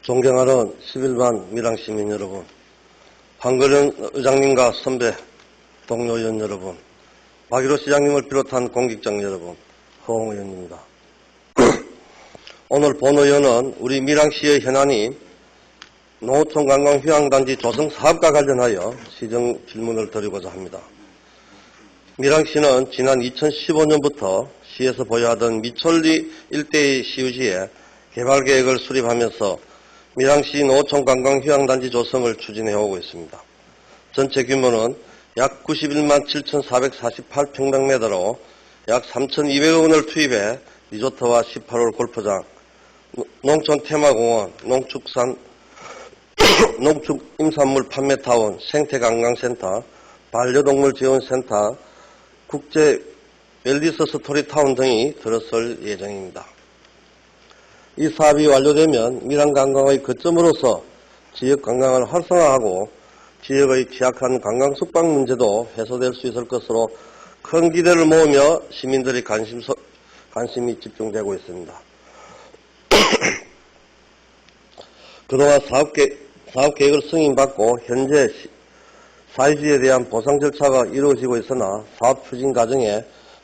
존경하는 11만 밀양시민 여러분, 황거령 의장님과 선배 동료 의원 여러분, 박일호 시장님을 비롯한 공직장 여러분, 허홍 의원입니다. 오늘 본 의원은 우리 밀양시의 현안인 농어촌 관광 휴양단지 조성 사업과 관련하여 시정 질문을 드리고자 합니다. 밀양시는 지난 2015년부터 시에서 보유하던 미천리 일대의 시유지에 개발계획을 수립하면서 밀양시 농어촌 관광 휴양단지 조성을 추진해오고 있습니다. 전체 규모는 약 91만 7,448평방미터로 약 3,200억 원을 투입해 리조트와 18홀 골프장, 농촌 테마공원, 농축임산물 판매타운, 생태관광센터, 반려동물 지원센터, 국제 웰니스 스토리타운 등이 들어설 예정입니다. 이 사업이 완료되면 밀양관광의 거점으로서 지역관광을 활성화하고 지역의 취약한 관광 숙박 문제도 해소될 수 있을 것으로 큰 기대를 모으며 시민들의 관심이 집중되고 있습니다. 그동안 사업계획을 승인받고 현재 사유지에 대한 보상 절차가 이루어지고 있으나 사업 추진 과정에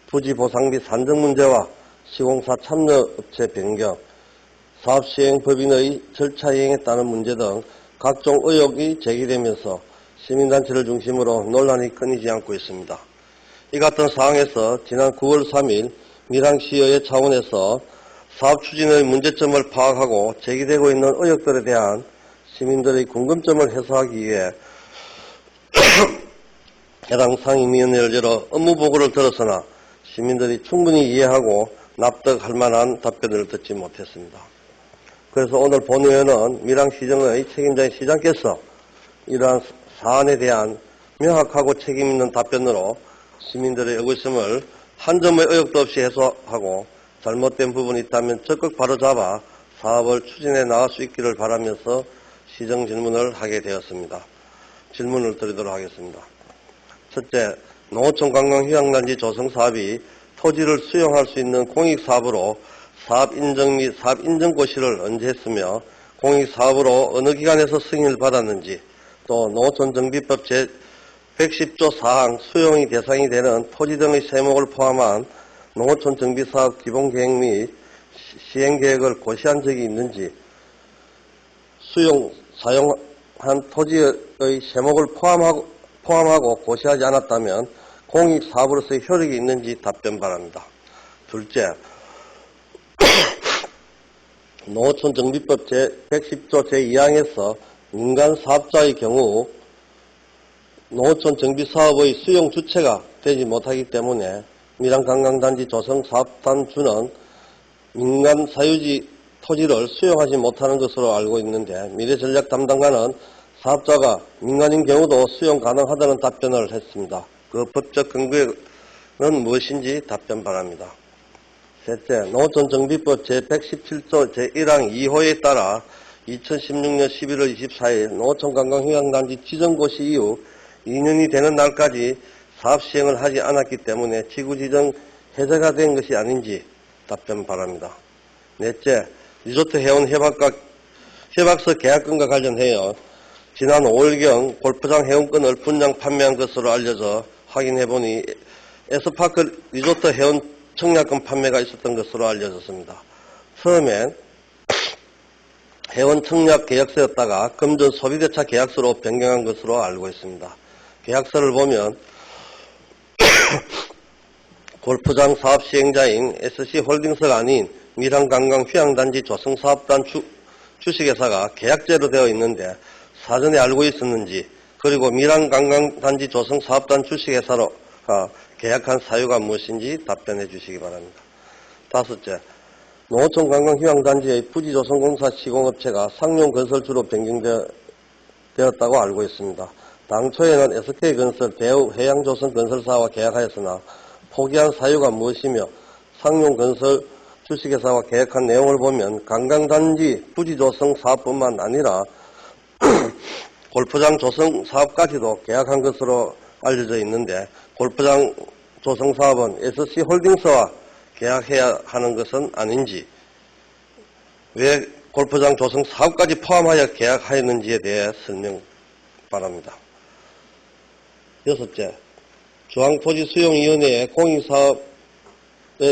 부지 보상비 산정 문제와 시공사 참여업체 변경, 사업 시행 법인의 절차 이행에 따른 문제 등 각종 의혹이 제기되면서 시민단체를 중심으로 논란이 끊이지 않고 있습니다. 이 같은 상황에서 지난 9월 3일 밀양시의회 차원에서 사업 추진의 문제점을 파악하고 제기되고 있는 의혹들에 대한 시민들의 궁금점을 해소하기 위해 해당 상임위원회를 열어 업무보고를 들었으나 시민들이 충분히 이해하고 납득할 만한 답변을 듣지 못했습니다. 그래서 오늘 본의원은 밀양시정의 책임자인 시장께서 이러한 사안에 대한 명확하고 책임있는 답변으로 시민들의 의구심을 한 점의 의혹도 없이 해소하고 잘못된 부분이 있다면 적극 바로잡아 사업을 추진해 나갈 수 있기를 바라면서 시정 질문을 하게 되었습니다. 질문을 드리도록 하겠습니다. 첫째, 농어촌 관광 휴양단지 조성 사업이 토지를 수용할 수 있는 공익사업으로 사업 인정 및 사업 인정 고시를 언제 했으며 공익사업으로 어느 기관에서 승인을 받았는지, 또 농어촌정비법 제110조 사항 수용이 대상이 되는 토지 등의 세목을 포함한 농어촌 정비사업 기본계획 및 시행계획을 고시한 적이 있는지, 사용한 토지의 세목을 포함하고 고시하지 않았다면 공익사업으로서의 효력이 있는지 답변 바랍니다. 둘째, 농어촌 정비법 제110조 제2항에서 민간 사업자의 경우 농어촌 정비사업의 수용 주체가 되지 못하기 때문에 밀양관광단지 조성 사업단주는 민간 사유지 토지를 수용하지 못하는 것으로 알고 있는데, 미래전략 담당관은 사업자가 민간인 경우도 수용 가능하다는 답변을 했습니다. 그 법적 근거는 무엇인지 답변 바랍니다. 셋째, 농어촌 정비법 제117조 제1항 2호에 따라 2016년 11월 24일 농어촌 관광 휴양단지 지정고시 이후 2년이 되는 날까지 사업 시행을 하지 않았기 때문에 지구 지정 해제가 된 것이 아닌지 답변 바랍니다. 넷째, 리조트 회원 협약서 계약금과 관련하여 지난 5일경 골프장 회원권을 분량 판매한 것으로 알려져 확인해보니 S파크 리조트 회원 청약금 판매가 있었던 것으로 알려졌습니다. 처음엔 회원 청약 계약서였다가 금전 소비대차 계약서로 변경한 것으로 알고 있습니다. 계약서를 보면 골프장 사업 시행자인 SC홀딩스가 아닌 밀양관광 휴양단지 조성사업단 주식회사가 계약제로 되어 있는데 사전에 알고 있었는지, 그리고 밀양관광단지 조성사업단 주식회사로 계약한 사유가 무엇인지 답변해 주시기 바랍니다. 다섯째, 농어촌 관광 휴양단지의 부지조성공사 시공업체가 상용건설주로 변경되었다고 알고 있습니다. 당초에는 SK건설, 대우, 해양조선건설사와 계약하였으나 포기한 사유가 무엇이며 상용건설 주식회사와 계약한 내용을 보면 관광단지 부지조성 사업뿐만 아니라 골프장 조성 사업까지도 계약한 것으로 알려져 있는데, 골프장 조성 사업은 SC홀딩스와 계약해야 하는 것은 아닌지, 왜 골프장 조성 사업까지 포함하여 계약하였는지에 대해 설명 바랍니다. 여섯째, 중앙토지수용위원회에 공익사업에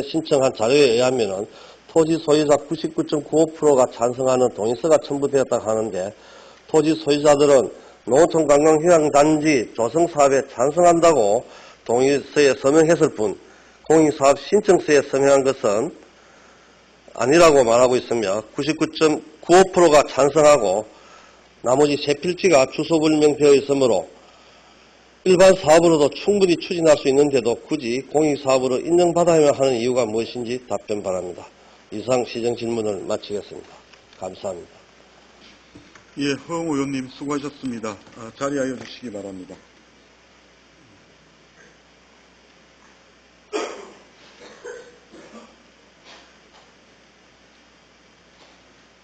신청한 자료에 의하면 토지 소유자 99.95%가 찬성하는 동의서가 첨부되었다고 하는데, 토지 소유자들은 농어촌관광휴양단지 조성사업에 찬성한다고 동의서에 서명했을 뿐 공익사업 신청서에 서명한 것은 아니라고 말하고 있으며, 99.95%가 찬성하고 나머지 세 필지가 주소불명되어 있으므로 일반 사업으로도 충분히 추진할 수 있는데도 굳이 공익사업으로 인정받아야 하는 이유가 무엇인지 답변 바랍니다. 이상 시정 질문을 마치겠습니다. 감사합니다. 예, 허웅 의원님 수고하셨습니다. 자리하여 주시기 바랍니다.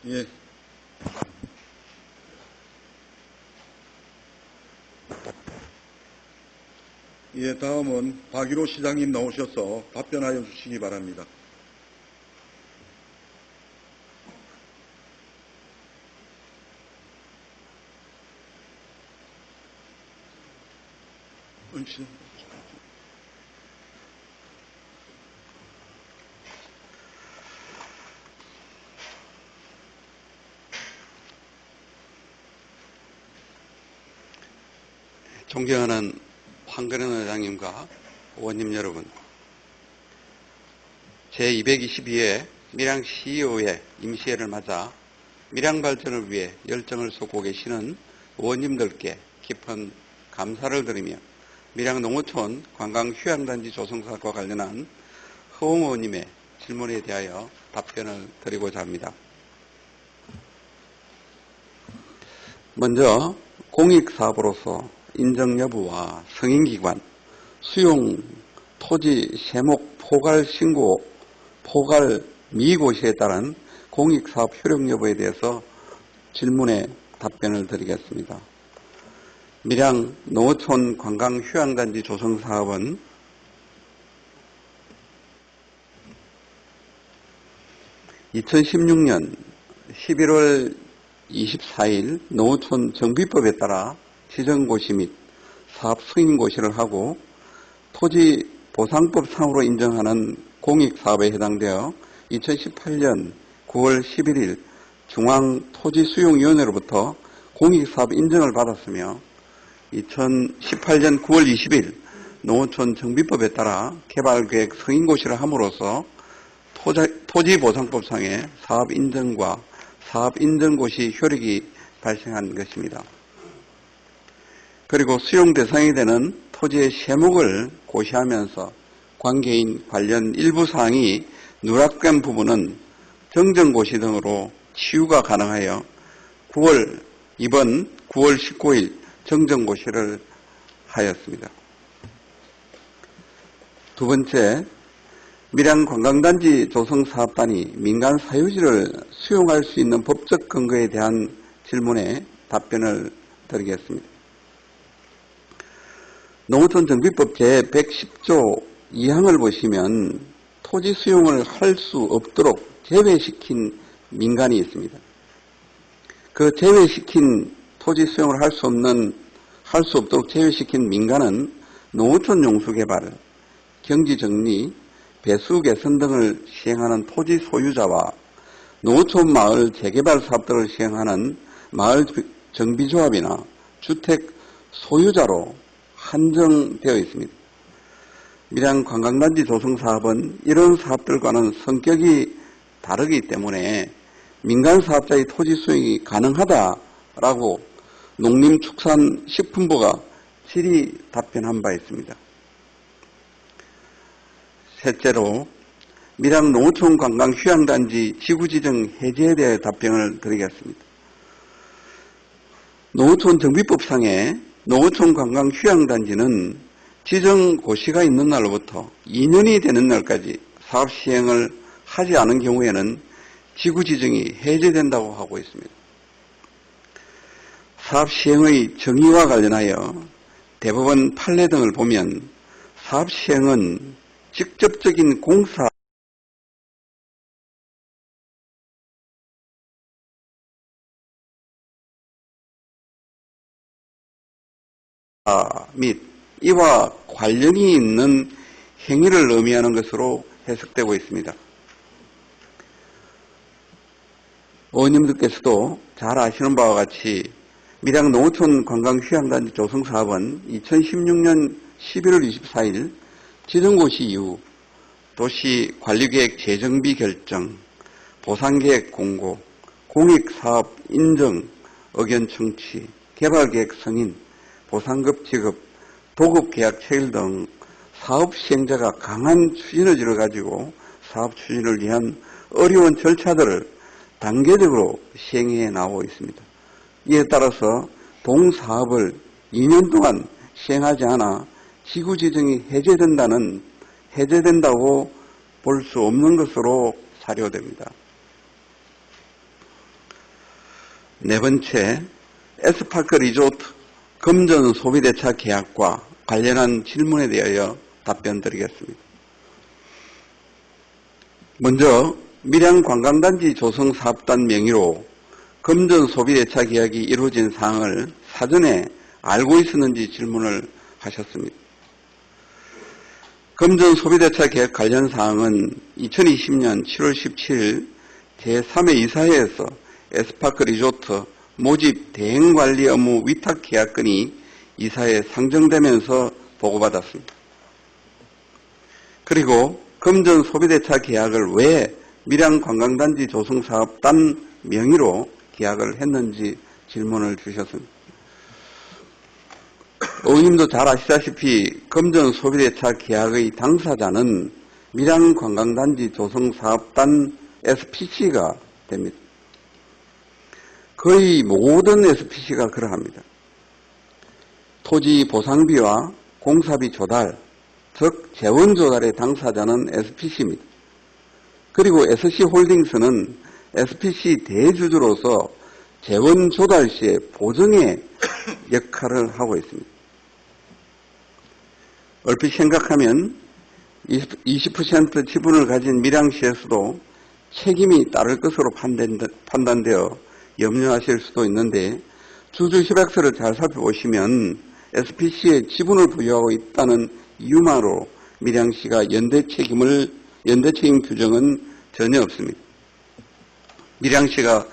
예. 예, 다음은 박일호 시장님 나오셔서 답변하여 주시기 바랍니다. 존경하는 황근현 의장님과 의원님 여러분, 제222회 밀양 CEO의 임시회를 맞아 밀양 발전을 위해 열정을 쏟고 계시는 의원님들께 깊은 감사를 드리며 밀양 농어촌 관광휴양단지 조성사업과 관련한 허웅 의원님의 질문에 대하여 답변을 드리고자 합니다. 먼저 공익사업으로서 인정 여부와 승인기관, 수용 토지 세목 포괄 신고, 포괄 미고시에 따른 공익사업 효력 여부에 대해서 질문에 답변을 드리겠습니다. 밀양 농어촌 관광휴양단지 조성사업은 2016년 11월 24일 농어촌 정비법에 따라 지정고시 및 사업 승인고시를 하고 토지 보상법상으로 인정하는 공익사업에 해당되어 2018년 9월 11일 중앙토지수용위원회로부터 공익사업 인정을 받았으며 2018년 9월 20일 농어촌 정비법에 따라 개발계획 승인고시를 함으로써 토지보상법상의 사업인정과 사업인정고시 효력이 발생한 것입니다. 그리고 수용 대상이 되는 토지의 세목을 고시하면서 관계인 관련 일부 사항이 누락된 부분은 정정고시 등으로 치유가 가능하여 이번 9월 19일 정정고시를 하였습니다. 두 번째, 밀양관광단지 조성사업단이 민간 사유지를 수용할 수 있는 법적 근거에 대한 질문에 답변을 드리겠습니다. 농어촌 정비법 제110조 2항을 보시면 토지 수용을 할 수 없도록 제외시킨 민간이 있습니다. 그 제외시킨 토지 수용을 할 수 없도록 제외시킨 민간은 농어촌 용수개발, 경지정리, 배수 개선 등을 시행하는 토지 소유자와 농어촌 마을 재개발 사업 등을 시행하는 마을 정비조합이나 주택 소유자로 한정되어 있습니다. 밀양 관광단지 조성사업은 이런 사업들과는 성격이 다르기 때문에 민간 사업자의 토지 수용이 가능하다라고 농림축산식품부가 질의 답변한 바 있습니다. 셋째로 밀양 농어촌 관광휴양단지 지구지정 해제에 대해 답변을 드리겠습니다. 농어촌 정비법상의 농어촌 관광휴양단지는 지정고시가 있는 날로부터 2년이 되는 날까지 사업 시행을 하지 않은 경우에는 지구지정이 해제된다고 하고 있습니다. 사업 시행의 정의와 관련하여 대법원 판례 등을 보면 사업 시행은 직접적인 공사 행사 및 이와 관련이 있는 행위를 의미하는 것으로 해석되고 있습니다. 의원님들께서도 잘 아시는 바와 같이 밀양 농어촌 관광휴양단지 조성사업은 2016년 11월 24일 지정고시 이후 도시관리계획 재정비 결정, 보상계획 공고, 공익사업 인정, 의견 청취, 개발계획 승인, 보상급 지급, 도급계약 체결 등 사업 시행자가 강한 추진의지를 가지고 사업 추진을 위한 어려운 절차들을 단계적으로 시행해 나오고 있습니다. 이에 따라서 동사업을 2년 동안 시행하지 않아 지구지정이 해제된다고 볼 수 없는 것으로 사료됩니다. 네 번째, S파크 리조트 금전 소비대차 계약과 관련한 질문에 대하여 답변드리겠습니다. 먼저 밀양 관광단지 조성 사업단 명의로 금전 소비대차 계약이 이루어진 사항을 사전에 알고 있었는지 질문을 하셨습니다. 금전 소비대차 계약 관련 사항은 2020년 7월 17일 제3회 이사회에서 S파크 리조트 모집 대행관리 업무 위탁 계약건이 이사회에 상정되면서 보고받았습니다. 그리고 금전 소비대차 계약을 왜 밀양 관광단지 조성사업단 명의로 계약을 했는지 질문을 주셨습니다. 의원님도 잘 아시다시피 금전 소비대차 계약의 당사자는 밀양 관광단지 조성사업단 SPC가 됩니다. 거의 모든 SPC가 그러합니다. 토지 보상비와 공사비 조달, 즉 재원 조달의 당사자는 SPC입니다. 그리고 SC홀딩스는 SPC 대주주로서 재원 조달 시에 보증의 역할을 하고 있습니다. 얼핏 생각하면 20% 지분을 가진 밀양시에서도 책임이 따를 것으로 판단되어 염려하실 수도 있는데 주주 협약서를 잘 살펴보시면 SPC에 지분을 부여하고 있다는 이유만으로 밀양시가 연대 책임 규정은 전혀 없습니다. 밀양시가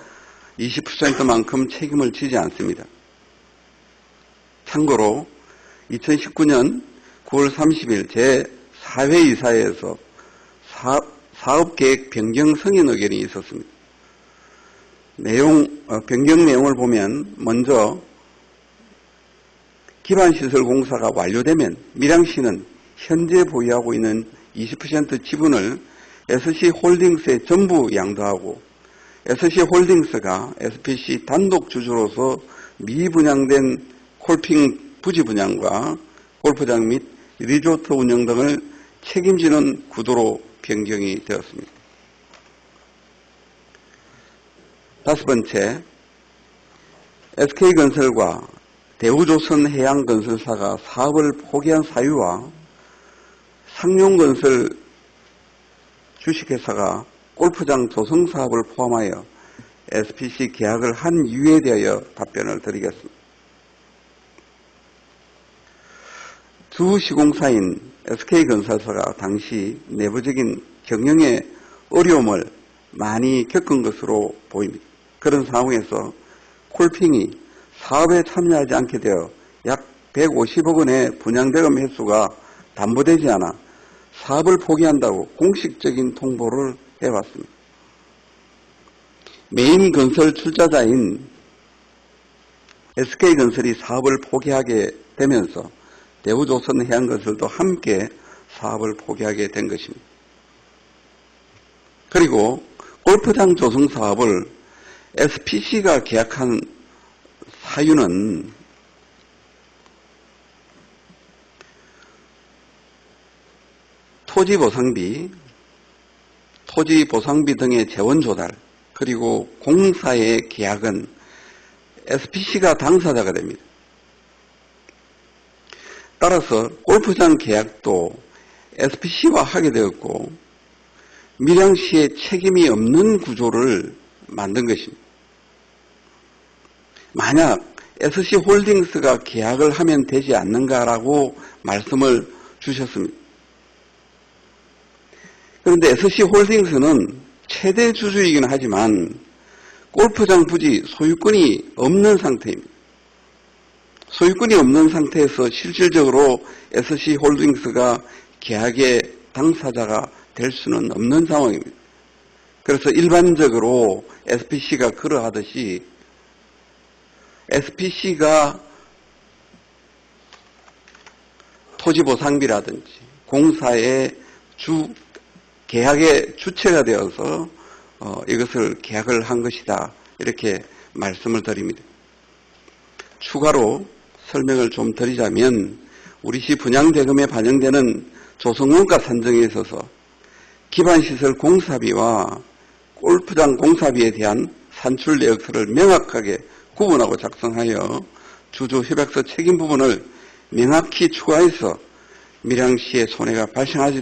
20%만큼 책임을 지지 않습니다. 참고로 2019년 9월 30일 제4회 이사회에서 사업계획 변경 승인 의견이 있었습니다. 변경 내용을 보면 먼저 기반시설 공사가 완료되면 밀양시는 현재 보유하고 있는 20% 지분을 SC홀딩스에 전부 양도하고 SC홀딩스가 SPC 단독 주주로서 미분양된 콜핑 부지 분양과 골프장 및 리조트 운영 등을 책임지는 구도로 변경이 되었습니다. 다섯 번째, SK건설과 대우조선해양건설사가 사업을 포기한 사유와 상용건설 주식회사가 골프장 조성 사업을 포함하여 SPC 계약을 한 이유에 대하여 답변을 드리겠습니다. 주 시공사인 SK건설사가 당시 내부적인 경영의 어려움을 많이 겪은 것으로 보입니다. 그런 상황에서 콜핑이 사업에 참여하지 않게 되어 약 150억 원의 분양대금 회수가 담보되지 않아 사업을 포기한다고 공식적인 통보를 해왔습니다. 메인 건설 출자자인 SK건설이 사업을 포기하게 되면서 대우조선해양건설도 함께 사업을 포기하게 된 것입니다. 그리고 골프장 조성 사업을 SPC가 계약한 사유는 토지 보상비 등의 재원 조달, 그리고 공사의 계약은 SPC가 당사자가 됩니다. 따라서 골프장 계약도 SPC와 하게 되었고 밀양시에 책임이 없는 구조를 만든 것입니다. 만약 SC홀딩스가 계약을 하면 되지 않는가라고 말씀을 주셨습니다. 그런데 SC홀딩스는 최대 주주이긴 하지만 골프장 부지 소유권이 없는 상태입니다. 소유권이 없는 상태에서 실질적으로 SC홀딩스가 계약의 당사자가 될 수는 없는 상황입니다. 그래서 일반적으로 SPC가 그러하듯이 SPC가 토지보상비라든지 공사의 계약의 주체가 되어서 이것을 계약을 한 것이다. 이렇게 말씀을 드립니다. 추가로 설명을 좀 드리자면 우리 시 분양대금에 반영되는 조성원가 산정에 있어서 기반시설 공사비와 골프장 공사비에 대한 산출 내역서를 명확하게 구분하고 작성하여 주주 협약서 책임 부분을 명확히 추가해서 밀양시의 손해가 발생하지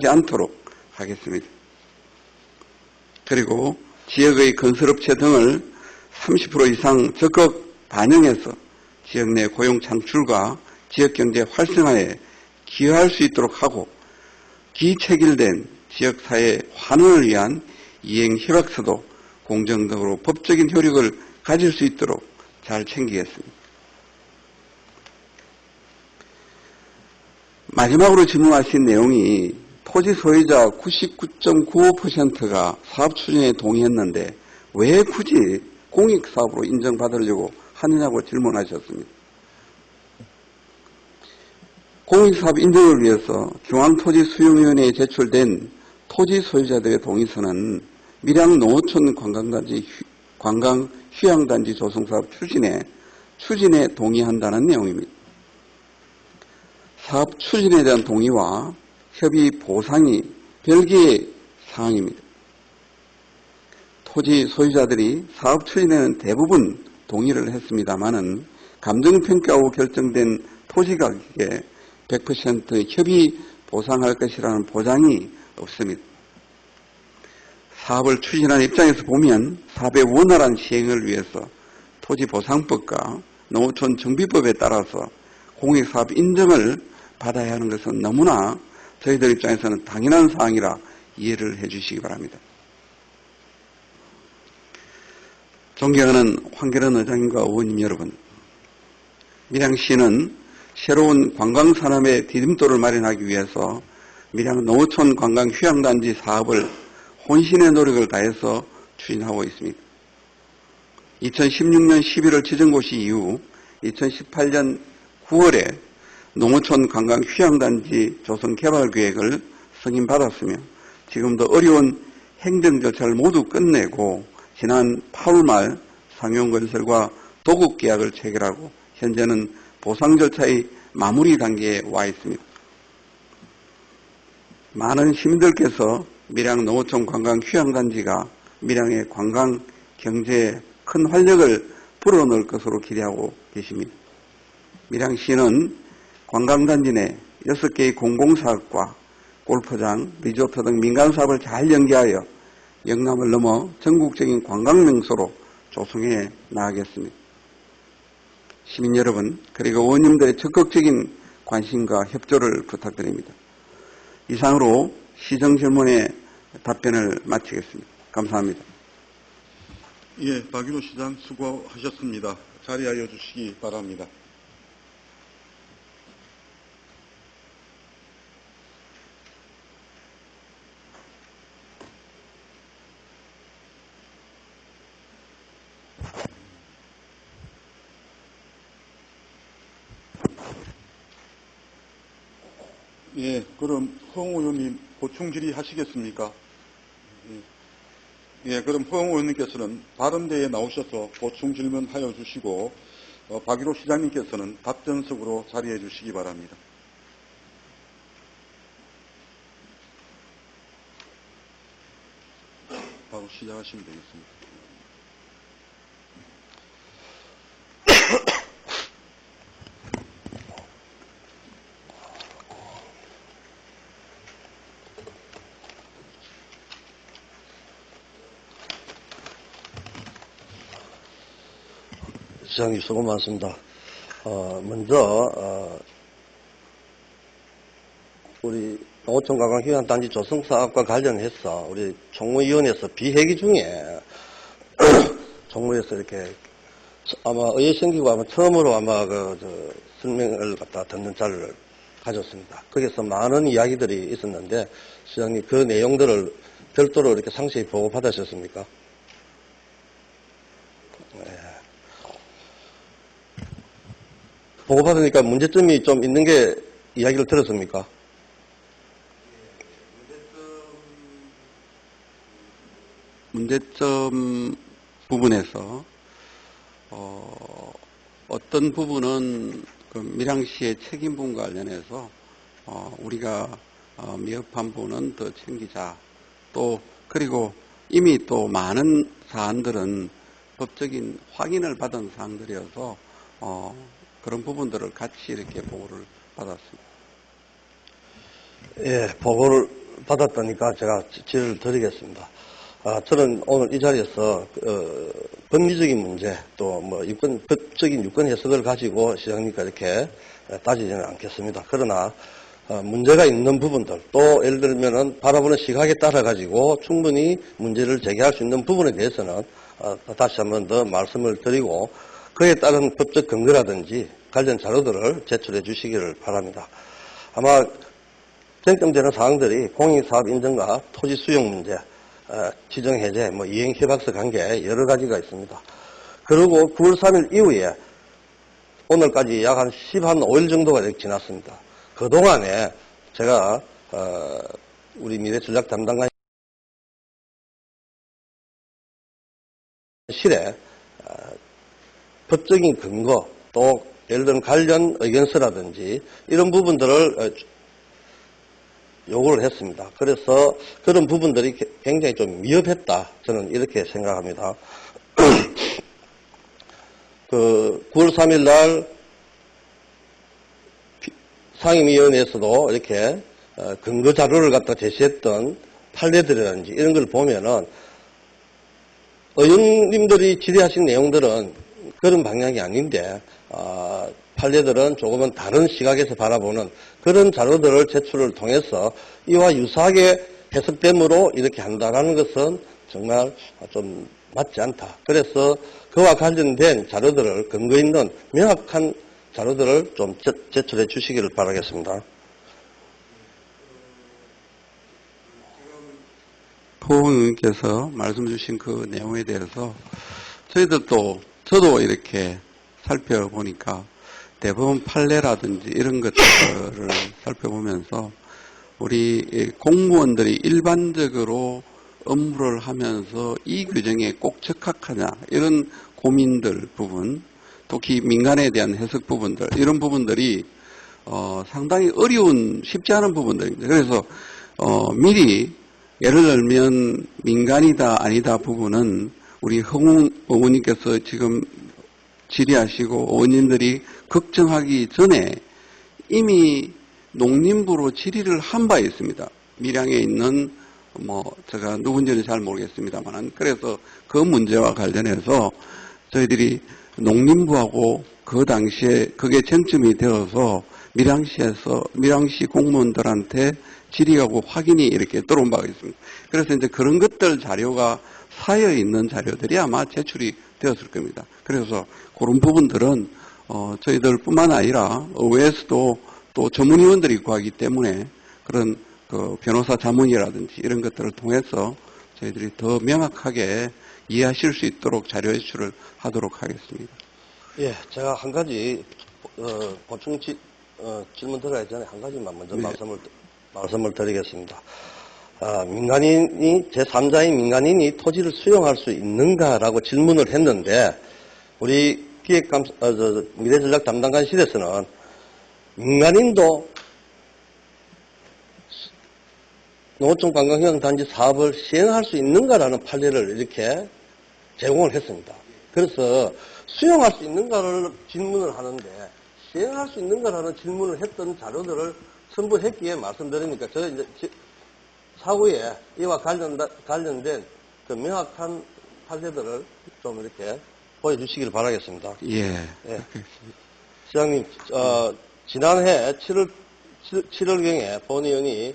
않도록 하겠습니다. 그리고 지역의 건설업체 등을 30% 이상 적극 반영해서 지역 내 고용 창출과 지역경제 활성화에 기여할 수 있도록 하고 기체결된 지역사회 환원을 위한 이행협약서도 공정적으로 법적인 효력을 가질 수 있도록 잘 챙기겠습니다. 마지막으로 질문하신 내용이 토지 소유자 99.95%가 사업 추진에 동의했는데 왜 굳이 공익사업으로 인정받으려고 하느냐고 질문하셨습니다. 공익사업 인정을 위해서 중앙토지수용위원회에 제출된 토지 소유자들의 동의서는 밀양 농어촌 관광휴양단지 조성사업 추진에 동의한다는 내용입니다. 사업 추진에 대한 동의와 협의 보상이 별개의 사항입니다. 토지 소유자들이 사업 추진에는 대부분 동의를 했습니다마는 감정평가 후 결정된 토지 가격에 100% 협의 보상할 것이라는 보장이 없습니다. 사업을 추진하는 입장에서 보면 사업의 원활한 시행을 위해서 토지보상법과 농어촌 정비법에 따라서 공익사업 인정을 받아야 하는 것은 너무나 저희들 입장에서는 당연한 사항이라 이해를 해 주시기 바랍니다. 존경하는 황교안 의장님과 의원님 여러분, 밀양시는 새로운 관광산업의 디딤돌을 마련하기 위해서 밀양 농어촌 관광휴양단지 사업을 혼신의 노력을 다해서 추진하고 있습니다. 2016년 11월 지정고시 이후 2018년 9월에 농어촌 관광휴양단지 조성 개발 계획을 승인받았으며 지금도 어려운 행정 절차를 모두 끝내고 지난 8월 말 상용건설과 도급 계약을 체결하고 현재는 보상 절차의 마무리 단계에 와 있습니다. 많은 시민들께서 밀양 농어촌 관광휴양단지가 밀양의 관광 경제에 큰 활력을 불어넣을 것으로 기대하고 계십니다. 밀양시는 관광단지 내 6개의 공공사업과 골프장, 리조트 등 민간사업을 잘 연계하여 영남을 넘어 전국적인 관광명소로 조성해 나가겠습니다. 시민 여러분, 그리고 의원님들의 적극적인 관심과 협조를 부탁드립니다. 이상으로 시정질문의 답변을 마치겠습니다. 감사합니다. 예, 박일호 시장 수고하셨습니다. 자리하여 주시기 바랍니다. 예, 그럼 허영 의원님 보충 질의하시겠습니까? 예, 그럼 허영 의원님께서는 발언대에 나오셔서 보충 질문하여 주시고 박일호 시장님께서는 답변석으로 자리해 주시기 바랍니다. 바로 시작하시면 되겠습니다. 시장님 수고 많습니다. 먼저 우리 농어촌 관광 휴양단지 조성 사업과 관련해서 우리 총무위원회에서 비회기 중에 총무에서 이렇게 아마 의회 생기고 아마 처음으로 아마 설명을 갖다 듣는 자리를 가졌습니다. 거기서 많은 이야기들이 있었는데 시장님 그 내용들을 별도로 이렇게 상세히 보고 받으셨습니까? 보고 받으니까 문제점이 좀 있는 게 이야기를 들었습니까? 문제점 부분에서 어떤 부분은 그 밀양시의 책임분과 관련해서 우리가 미흡한 부분은 더 챙기자. 또 그리고 이미 또 많은 사안들은 법적인 확인을 받은 사항들이어서 그런 부분들을 같이 이렇게 보고를 받았습니다. 예, 보고를 받았다니까 제가 질의를 드리겠습니다. 저는 오늘 이 자리에서 법리적인 문제 또 뭐 법적인 유권 해석을 가지고 시장님과 이렇게 따지지는 않겠습니다. 그러나 문제가 있는 부분들 또 예를 들면은 바라보는 시각에 따라 가지고 충분히 문제를 제기할 수 있는 부분에 대해서는 다시 한번 더 말씀을 드리고 그에 따른 법적 근거라든지 관련 자료들을 제출해 주시기를 바랍니다. 아마 쟁점되는 사항들이 공익사업 인정과 토지 수용 문제, 지정해제, 이행협약서 관계 여러 가지가 있습니다. 그리고 9월 3일 이후에 오늘까지 약 한 15일 정도가 이렇게 지났습니다. 그동안에 제가 우리 미래전략 담당관 실에 법적인 근거 또 예를 들면 관련 의견서라든지 이런 부분들을 요구를 했습니다. 그래서 그런 부분들이 굉장히 좀 미흡했다. 저는 이렇게 생각합니다. 9월 3일 날 상임위원회에서도 이렇게 근거 자료를 갖다 제시했던 판례들이라든지 이런 걸 보면은 의원님들이 질의하신 내용들은 그런 방향이 아닌데 판례들은 조금은 다른 시각에서 바라보는 그런 자료들을 제출을 통해서 이와 유사하게 해석됨으로 이렇게 한다는 것은 정말 좀 맞지 않다. 그래서 그와 관련된 자료들을 근거 있는 명확한 자료들을 좀 제출해 주시기를 바라겠습니다. 포 의원께서 말씀 주신 그 내용에 대해서 저도 이렇게 살펴보니까 대법원 판례라든지 이런 것들을 살펴보면서 우리 공무원들이 일반적으로 업무를 하면서 이 규정에 꼭 적합하냐 이런 고민들 부분, 특히 민간에 대한 해석 부분들 이런 부분들이 상당히 쉽지 않은 부분들입니다. 그래서 미리 예를 들면 민간이다 아니다 부분은 우리 허웅 의원님께서 지금 질의하시고 의원님들이 걱정하기 전에 이미 농림부로 질의를 한 바 있습니다. 밀양에 있는 제가 누군지는 잘 모르겠습니다만 그래서 그 문제와 관련해서 저희들이 농림부하고 그 당시에 그게 쟁점이 되어서 밀양시 공무원들한테 질의하고 확인이 이렇게 들어온 바가 있습니다. 그래서 이제 그런 것들 자료가 쌓여 있는 자료들이 아마 제출이 되었을 겁니다. 그래서 그런 부분들은 저희들 뿐만 아니라 의회에서도 또 전문위원들이 구하기 때문에 그런 그 변호사 자문이라든지 이런 것들을 통해서 저희들이 더 명확하게 이해하실 수 있도록 자료 제출을 하도록 하겠습니다. 예, 제가 한 가지 보충 질문 들어가기 전에 한 가지만 먼저 네. 말씀을 드리겠습니다. 민간인이 제3자인 민간인이 토지를 수용할 수 있는가라고 질문을 했는데 우리 미래전략 담당관실에서는 민간인도 농어촌 관광휴양단지 사업을 시행할 수 있는가라는 판례를 이렇게 제공을 했습니다. 그래서 수용할 수 있는가를 질문을 하는데 시행할 수 있는가라는 질문을 했던 자료들을 첨부했기에 말씀드리니까 저희 이제 사후에 이와 관련된 그 명확한 판례들을 좀 이렇게 보여주시길 바라겠습니다. 예. 예. 시장님, 지난해 7월경에 본 의원이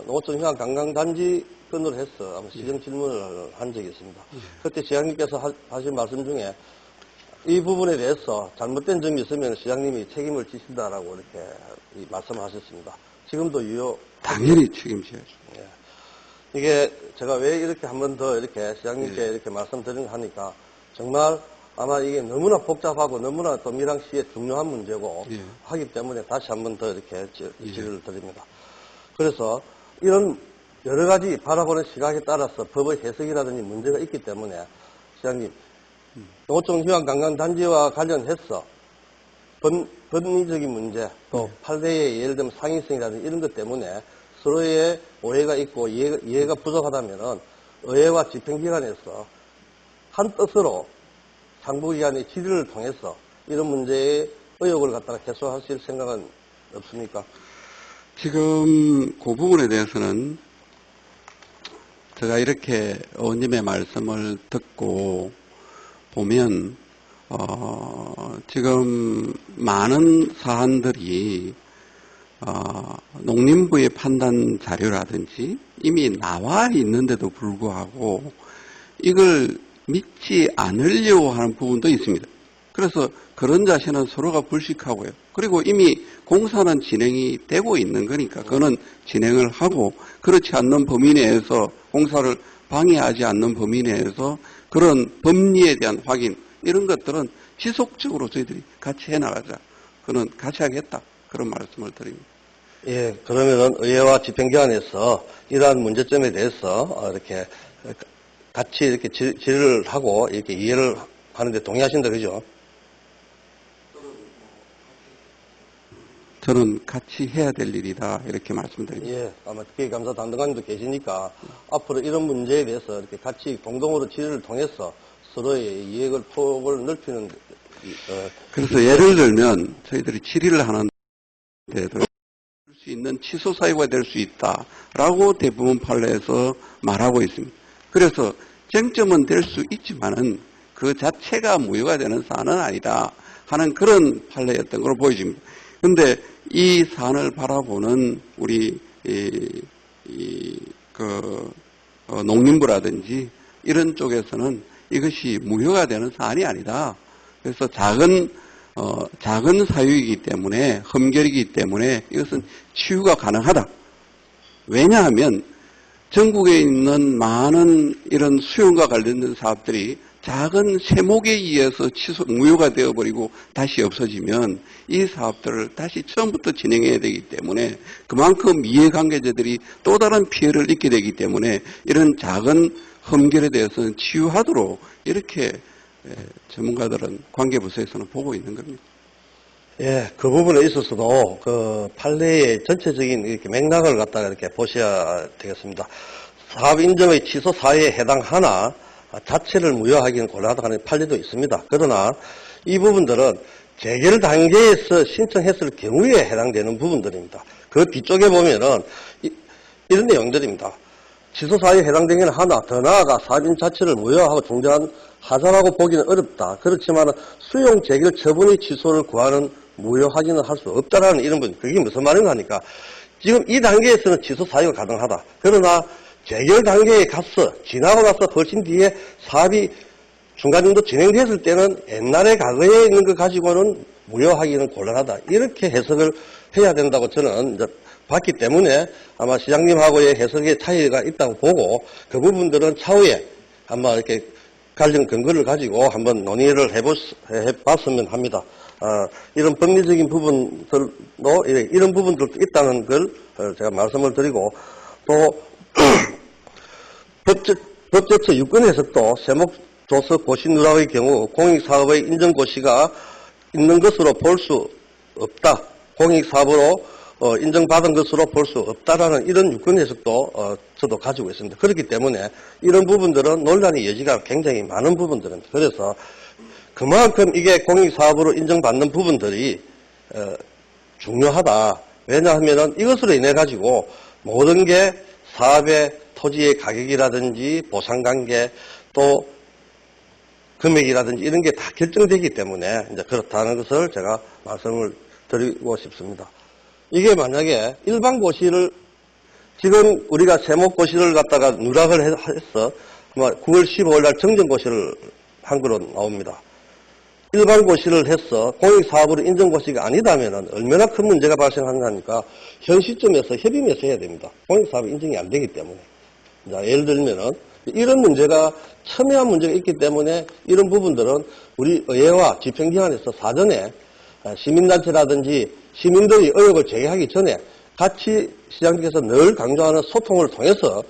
농어촌 휴양 관광단지 건으로 해서 아마 시정 질문을 한 적이 있습니다. 그때 시장님께서 하신 말씀 중에 이 부분에 대해서 잘못된 점이 있으면 시장님이 책임을 지신다라고 이렇게 말씀하셨습니다. 지금도 당연히 책임져야죠. 예. 이게 제가 왜 이렇게 한 번 더 이렇게 시장님께 이렇게 말씀드린 거 하니까 정말 아마 이게 너무나 복잡하고 너무나 또 밀양시의 중요한 문제고 예. 하기 때문에 다시 한 번 더 이렇게 질의를 드립니다. 그래서 이런 여러 가지 바라보는 시각에 따라서 법의 해석이라든지 문제가 있기 때문에 시장님 농어촌 휴양관광단지와 관련해서 법리적인 문제 또 판례의 예를 들면 상위성이라든지 이런 것 때문에 서로의 오해가 있고 이해가 부족하다면은 의회와 집행기관에서 한 뜻으로 상부기관의 질의를 통해서 이런 문제의 의혹을 갖다가 해소하실 생각은 없습니까? 지금 그 부분에 대해서는 제가 이렇게 의원님의 말씀을 듣고 보면 지금 많은 사안들이 농림부의 판단 자료라든지 이미 나와 있는데도 불구하고 이걸 믿지 않으려고 하는 부분도 있습니다. 그래서 그런 자세는 서로가 불식하고요. 그리고 이미 공사는 진행이 되고 있는 거니까 그거는 진행을 하고 그렇지 않는 범위 내에서 공사를 방해하지 않는 범위 내에서 그런 법리에 대한 확인 이런 것들은 지속적으로 저희들이 같이 해나가자. 그는 같이 하겠다. 그런 말씀을 드립니다. 예, 그러면은 의회와 집행기관에서 이러한 문제점에 대해서 이렇게 같이 이렇게 질의를 하고 이렇게 이해를 하는데 동의하신다, 그죠? 저는 같이 해야 될 일이다. 이렇게 말씀드립니다. 예, 아마 특별감사 담당관님도 계시니까 앞으로 이런 문제에 대해서 이렇게 같이 공동으로 질의를 통해서 서로의 이해를 폭을 넓히는 그래서 예를 들면 저희들이 질의를 하는 데도 수 있는 취소 사유가 될 수 있다라고 대부분 판례에서 말하고 있습니다. 그래서 쟁점은 될 수 있지만은 그 자체가 무효가 되는 사안은 아니다 하는 그런 판례였던 걸로 보여집니다. 그런데 이 사안을 바라보는 우리 농림부라든지 이런 쪽에서는 이것이 무효가 되는 사안이 아니다. 그래서 작은 사유이기 때문에 흠결이기 때문에 이것은 치유가 가능하다. 왜냐하면 전국에 있는 많은 이런 수용과 관련된 사업들이 작은 세목에 의해서 무효가 되어버리고 다시 없어지면 이 사업들을 다시 처음부터 진행해야 되기 때문에 그만큼 이해관계자들이 또 다른 피해를 입게 되기 때문에 이런 작은 흠결에 대해서는 치유하도록 이렇게 전문가들은 관계부서에서는 보고 있는 겁니다. 예, 그 부분에 있어서도 그 판례의 전체적인 이렇게 맥락을 갖다가 이렇게 보셔야 되겠습니다. 사업 인정의 취소 사유에 해당하나 자체를 무효하기는 곤란하다고 하는 판례도 있습니다. 그러나 이 부분들은 재결 단계에서 신청했을 경우에 해당되는 부분들입니다. 그 뒤쪽에 보면은 이런 내용들입니다. 취소 사유에 해당되기는 하나 더 나아가 사업인 자체를 무효하고 중단하자라고 보기는 어렵다. 그렇지만 수용 재결 처분의 취소를 구하는 무효하기는 할 수 없다라는 이런 부분. 그게 무슨 말인가 하니까 지금 이 단계에서는 취소 사유가 가능하다. 그러나 재결 단계에 가서 지나고 나서 훨씬 뒤에 사업이 중간 정도 진행됐을 때는 옛날에 과거에 있는 것 가지고는 무효하기는 곤란하다. 이렇게 해석을 해야 된다고 저는 이제 봤기 때문에 아마 시장님하고의 해석의 차이가 있다고 보고 그 부분들은 차후에 한번 이렇게 관련 근거를 가지고 한번 논의를 해봤으면 합니다. 이런 법리적인 부분들도 이런 부분들도 있다는 걸 제가 말씀을 드리고 또 법제처 유권 해석도 세목조서 고시 누락의 경우 공익사업의 인정고시가 있는 것으로 볼 수 없다. 공익사업으로 인정받은 것으로 볼 수 없다라는 이런 유권 해석도 저도 가지고 있습니다. 그렇기 때문에 이런 부분들은 논란의 여지가 굉장히 많은 부분들입니다. 그래서 그만큼 이게 공익사업으로 인정받는 부분들이 중요하다. 왜냐하면 이것으로 인해 가지고 모든 게 사업의 토지의 가격이라든지 보상관계 또 금액이라든지 이런 게 다 결정되기 때문에 이제 그렇다는 것을 제가 말씀을 드리고 싶습니다. 이게 만약에 일반 고시를 지금 우리가 세목고시를 갖다가 누락을 해서 9월 15일 날 정정고시를 한 거로 나옵니다. 일반 고시를 해서 공익사업으로 인정고시가 아니다면 얼마나 큰 문제가 발생하느냐니까 현 시점에서 협의면서 해야 됩니다. 공익사업이 인정이 안 되기 때문에. 자, 예를 들면은 이런 문제가 첨예한 문제가 있기 때문에 이런 부분들은 우리 의회와 집행기관에서 사전에 시민단체라든지 시민들이 의혹을 제기하기 전에 같이 시장님께서 늘 강조하는 소통을 통해서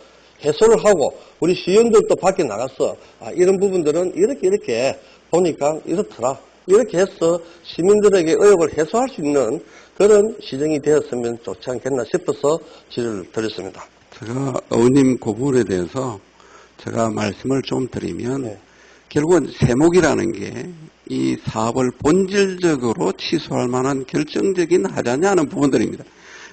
해소를 하고 우리 시의원들도 밖에 나가서 이런 부분들은 이렇게 보니까 이렇더라. 이렇게 해서 시민들에게 의혹을 해소할 수 있는 그런 시정이 되었으면 좋지 않겠나 싶어서 질의를 드렸습니다. 제가 의원님 그 부분에 대해서 제가 말씀을 좀 드리면 네. 결국은 세목이라는 게 이 사업을 본질적으로 취소할 만한 결정적인 하자냐 하는 부분들입니다.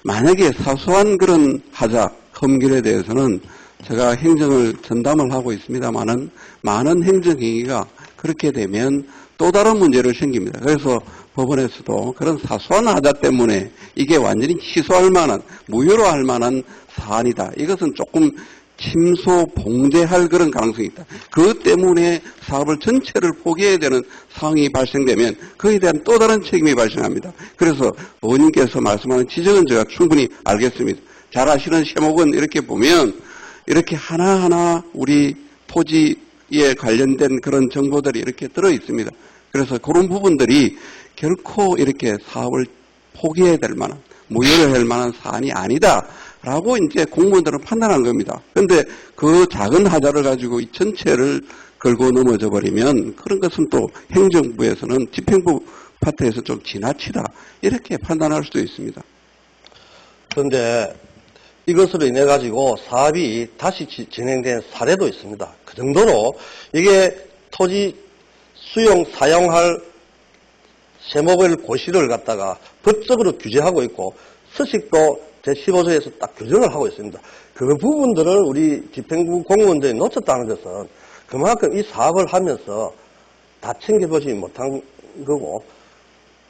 만약에 사소한 그런 하자, 흠결에 대해서는 제가 행정을 전담을 하고 있습니다만은 많은 행정행위가 그렇게 되면 또 다른 문제를 생깁니다. 그래서 법원에서도 그런 사소한 하자 때문에 이게 완전히 취소할 만한, 무효로 할 만한 사안이다. 이것은 조금 침소 봉제할 그런 가능성이 있다. 그것 때문에 사업을 전체를 포기해야 되는 상황이 발생되면 그에 대한 또 다른 책임이 발생합니다. 그래서 의원님께서 말씀하는 지적은 제가 충분히 알겠습니다. 잘 아시는 세목은 이렇게 보면 이렇게 하나하나 우리 토지에 관련된 그런 정보들이 이렇게 들어 있습니다. 그래서 그런 부분들이 결코 이렇게 사업을 포기해야 될 만한, 무효를 할 만한 사안이 아니다. 라고 이제 공무원들은 판단한 겁니다. 그런데 그 작은 하자를 가지고 이 전체를 걸고 넘어져 버리면 그런 것은 또 행정부에서는 집행부 파트에서 좀 지나치다. 이렇게 판단할 수도 있습니다. 그런데 이것으로 인해 가지고 사업이 다시 진행된 사례도 있습니다. 그 정도로 이게 토지 수용 사용할 세목을 고시를 갖다가 법적으로 규제하고 있고 서식도 제15조에서 딱 규정을 하고 있습니다. 그 부분들을 우리 집행부 공무원들이 놓쳤다는 것은 그만큼 이 사업을 하면서 다 챙겨보지 못한 거고,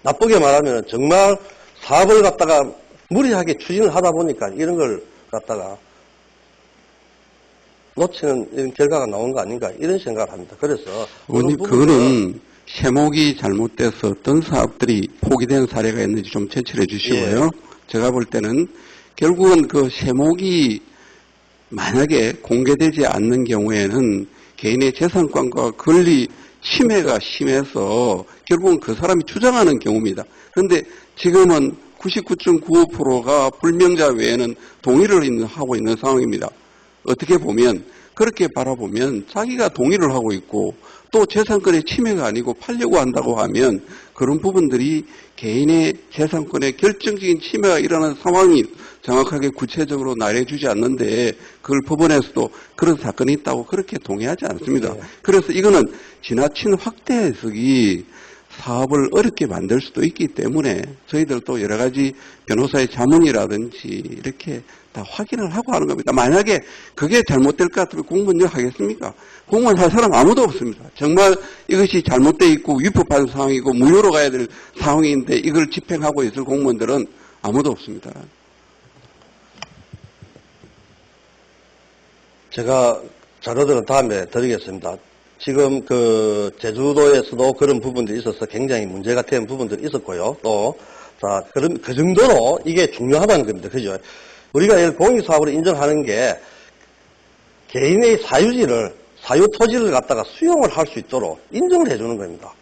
나쁘게 말하면 정말 사업을 갖다가 무리하게 추진을 하다 보니까 이런 걸 갖다가 놓치는 이런 결과가 나온 거 아닌가 이런 생각을 합니다. 그래서 의원님, 그거는 세목이 잘못돼서 어떤 사업들이 포기된 사례가 있는지 좀 제출해 주시고요. 예. 제가 볼 때는 결국은 그 세목이 만약에 공개되지 않는 경우에는 개인의 재산권과 권리 침해가 심해서 결국은 그 사람이 주장하는 경우입니다. 그런데 지금은 99.95%가 불명자 외에는 동의를 하고 있는 상황입니다. 어떻게 보면 그렇게 바라보면 자기가 동의를 하고 있고 또 재산권의 침해가 아니고 팔려고 한다고 하면 그런 부분들이 개인의 재산권의 결정적인 침해가 일어나는 상황이 정확하게 구체적으로 나열해주지 않는데 그걸 법원에서도 그런 사건이 있다고 그렇게 동의하지 않습니다. 네. 그래서 이거는 지나친 확대 해석이 사업을 어렵게 만들 수도 있기 때문에 저희들도 여러 가지 변호사의 자문이라든지 이렇게 다 확인을 하고 하는 겁니다. 만약에 그게 잘못될 것 같으면 공무원 하겠습니까? 공무원 할 사람 아무도 없습니다. 정말 이것이 잘못되어 있고 위법한 상황이고 무효로 가야 될 상황인데 이걸 집행하고 있을 공무원들은 아무도 없습니다. 제가 자료들은 다음에 드리겠습니다. 지금 그 제주도에서도 그런 부분들이 있어서 굉장히 문제가 된 부분들이 있었고요. 또, 자, 그런, 그 정도로 이게 중요하다는 겁니다. 그죠? 우리가 공익사업으로 인정하는 게 개인의 사유지를, 사유 토지를 갖다가 수용을 할 수 있도록 인정을 해주는 겁니다.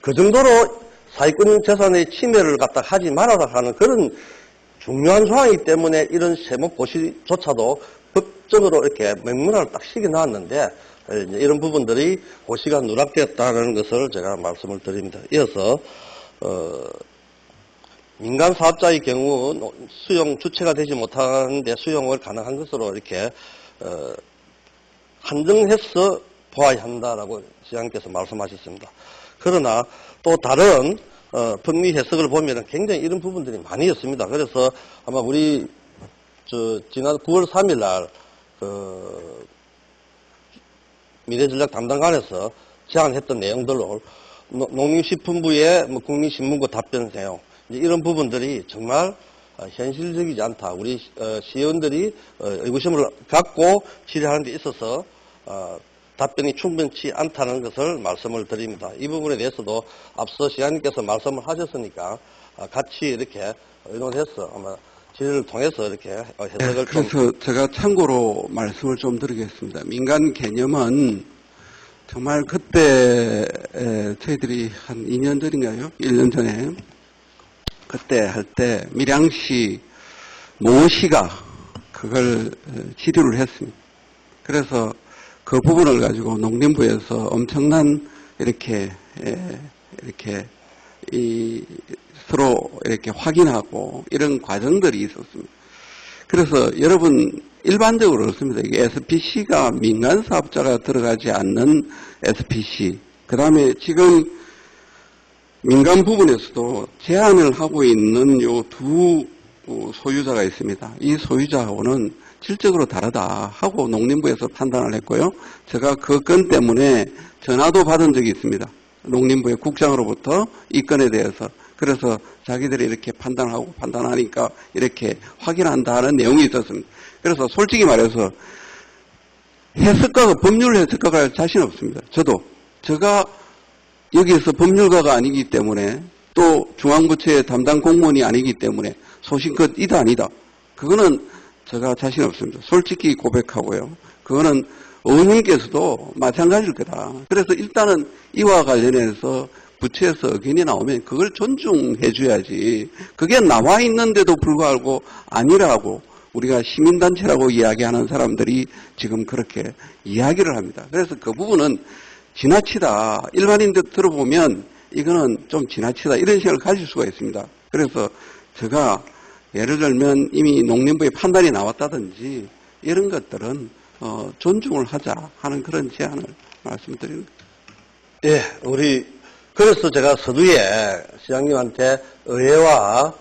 그 정도로 사유권 재산의 침해를 갖다가 하지 말아라 하는 그런 중요한 조항이기 때문에 이런 세목 고시조차도 법적으로 이렇게 명문화를 딱 시켜 놨는데 이런 부분들이 고시가 누락되었다는 것을 제가 말씀을 드립니다. 이어서 민간 사업자의 경우 수용 주체가 되지 못하는데 수용을 가능한 것으로 이렇게 한정해서 보아야 한다라고 시장님께서 말씀하셨습니다. 그러나 또 다른 법리 해석을 보면 굉장히 이런 부분들이 많이 있습니다. 그래서 아마 우리 지난 9월 3일 날 미래전략 담당관에서 제안했던 내용들을 농림식품부의 국민신문고 답변 내용, 이런 부분들이 정말 현실적이지 않다. 우리 시의원들이 의구심을 갖고 질의하는 데 있어서 답변이 충분치 않다는 것을 말씀을 드립니다. 이 부분에 대해서도 앞서 시장님께서 말씀을 하셨으니까 같이 이렇게 의논해서 아마 질의를 통해서 이렇게 해석을 그래서 제가 참고로 말씀을 좀 드리겠습니다. 민간 개념은 정말 그때 저희들이 한 2년 전인가요? 1년 전에 그때 할 때 밀양시 모시가 그걸 질의를 했습니다. 그래서 그 부분을 가지고 농림부에서 엄청난 이렇게 서로 이렇게 확인하고 이런 과정들이 있었습니다. 그래서 여러분 일반적으로 그렇습니다. 이게 SPC가 민간 사업자가 들어가지 않는 SPC, 그 다음에 지금 민간 부분에서도 제한을 하고 있는 요 두 소유자가 있습니다. 이 소유자하고는 질적으로 다르다 하고 농림부에서 판단을 했고요. 제가 그 건 때문에 전화도 받은 적이 있습니다. 농림부의 국장으로부터 이 건에 대해서. 그래서 자기들이 이렇게 판단하고 판단하니까 이렇게 확인한다는 내용이 있었습니다. 그래서 솔직히 말해서 해석가가 법률 해석가가 할 자신 없습니다. 제가 여기에서 법률가가 아니기 때문에 또 중앙부처의 담당 공무원이 아니기 때문에 소신껏 이다 아니다. 그거는 제가 자신 없습니다. 솔직히 고백하고요. 그거는 의원님께서도 마찬가지일 거다. 그래서 일단은 이와 관련해서 부처에서 의견이 나오면 그걸 존중해 줘야지. 그게 나와 있는데도 불구하고 아니라고 우리가 시민단체라고 이야기하는 사람들이 지금 그렇게 이야기를 합니다. 그래서 그 부분은 지나치다. 일반인들 들어보면 이거는 좀 지나치다. 이런 생각을 가질 수가 있습니다. 그래서 제가 예를 들면 이미 농림부의 판단이 나왔다든지 이런 것들은 존중을 하자 하는 그런 제안을 말씀드립니다. 예, 그래서 제가 서두에 시장님한테 의회와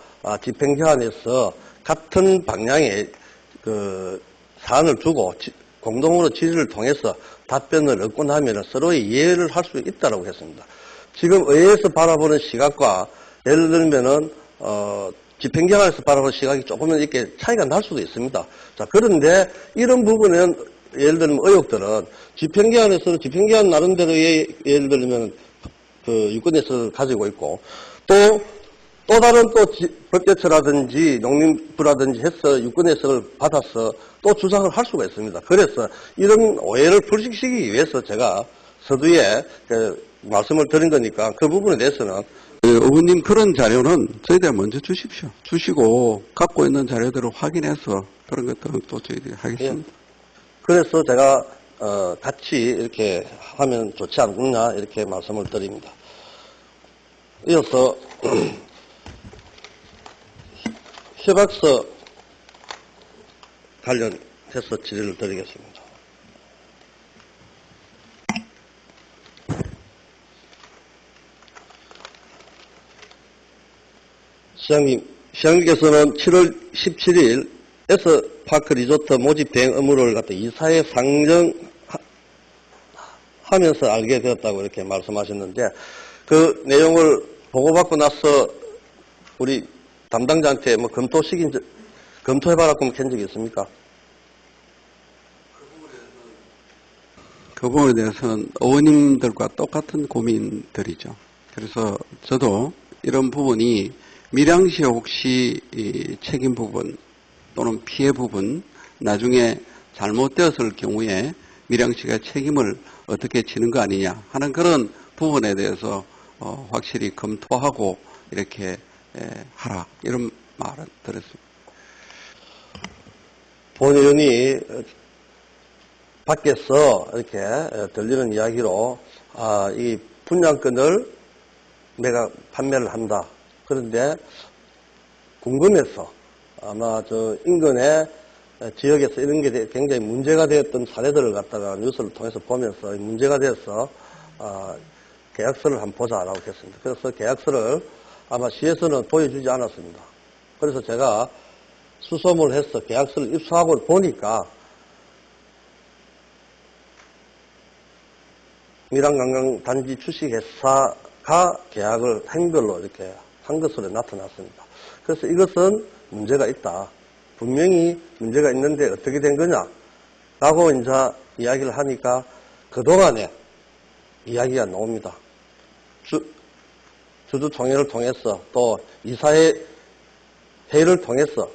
집행기관에서 같은 방향의 그 사안을 두고 공동으로 질의를 통해서 답변을 얻고 나면 서로의 이해를 할 수 있다고 했습니다. 지금 의회에서 바라보는 시각과 예를 들면은 집행기관에서 바라보는 시각이 조금은 이렇게 차이가 날 수도 있습니다. 자, 그런데 이런 부분은 예를 들면 의혹들은 집행기관에서는 집행기관 나름대로의 예를 들면 그 유권해석을 가지고 있고 또 다른 법제처라든지 농림부라든지 해서 유권해석을 받아서 또 주장을 할 수가 있습니다. 그래서 이런 오해를 불식시키기 위해서 제가 서두에 말씀을 드린 거니까 그 부분에 대해서는 의원님 그런 자료는 저희들 먼저 주십시오. 주시고 갖고 있는 자료들을 확인해서 그런 것들은 또 저희들이 하겠습니다. 예. 그래서 제가 같이 이렇게 하면 좋지 않겠냐 이렇게 말씀을 드립니다. 이어서 협약서 관련해서 질의를 드리겠습니다. 시장님께서는 7월 17일 에서파크 리조트 모집 대행 의무를 갖다 이사에 상정하면서 알게 되었다고 이렇게 말씀하셨는데 그 내용을 보고받고 나서 우리 담당자한테 검토해봐라고 한 적이 있습니까? 그 부분에 대해서는 의원님들과 똑같은 고민들이죠. 그래서 저도 이런 부분이 밀양시에 혹시 이 책임 부분 또는 피해 부분 나중에 잘못되었을 경우에 밀양시가 책임을 어떻게 지는 거 아니냐 하는 그런 부분에 대해서 확실히 검토하고 이렇게 하라 이런 말을 들었습니다. 본 의원이 밖에서 이렇게 들리는 이야기로 이 분양권을 내가 판매를 한다. 그런데 궁금해서 아마 저 인근의 지역에서 이런 게 굉장히 문제가 되었던 사례들을 갖다가 뉴스를 통해서 보면서 문제가 되어서 계약서를 한번 보자라고 했습니다. 그래서 계약서를 아마 시에서는 보여주지 않았습니다. 그래서 제가 수소문을 해서 계약서를 입수하고 보니까 밀양관광단지 주식회사가 계약을 행별로 이렇게 한 것으로 나타났습니다. 그래서 이것은 문제가 있다. 분명히 문제가 있는데 어떻게 된 거냐? 라고 이제 이야기를 하니까 그동안에 이야기가 나옵니다. 주주총회를 통해서 또 이사회 회의를 통해서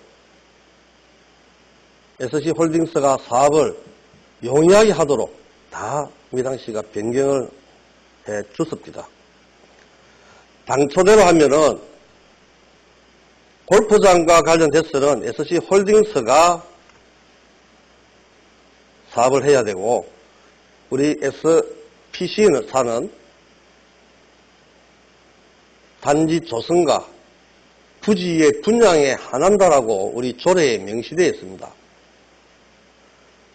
SC홀딩스가 사업을 용이하게 하도록 다 밀양시가 변경을 해 줬습니다. 당초대로 하면은 골프장과 관련돼서는 SC홀딩스가 사업을 해야 되고 우리 SPC는 사는 단지 조성과 부지의 분양에 한한다라고 우리 조례에 명시되어 있습니다.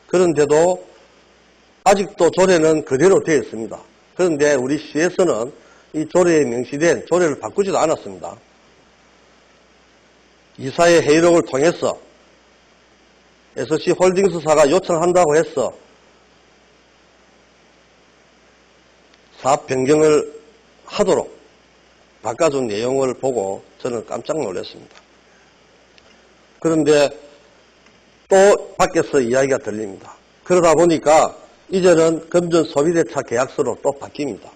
그런데도 아직도 조례는 그대로 되어 있습니다. 그런데 우리 시에서는 이 조례에 명시된 조례를 바꾸지도 않았습니다. 이사회 회의록을 통해서 SC홀딩스사가 요청한다고 해서 사업 변경을 하도록 바꿔준 내용을 보고 저는 깜짝 놀랐습니다. 그런데 또 밖에서 이야기가 들립니다. 그러다 보니까 이제는 금전 소비대차 계약서로 또 바뀝니다.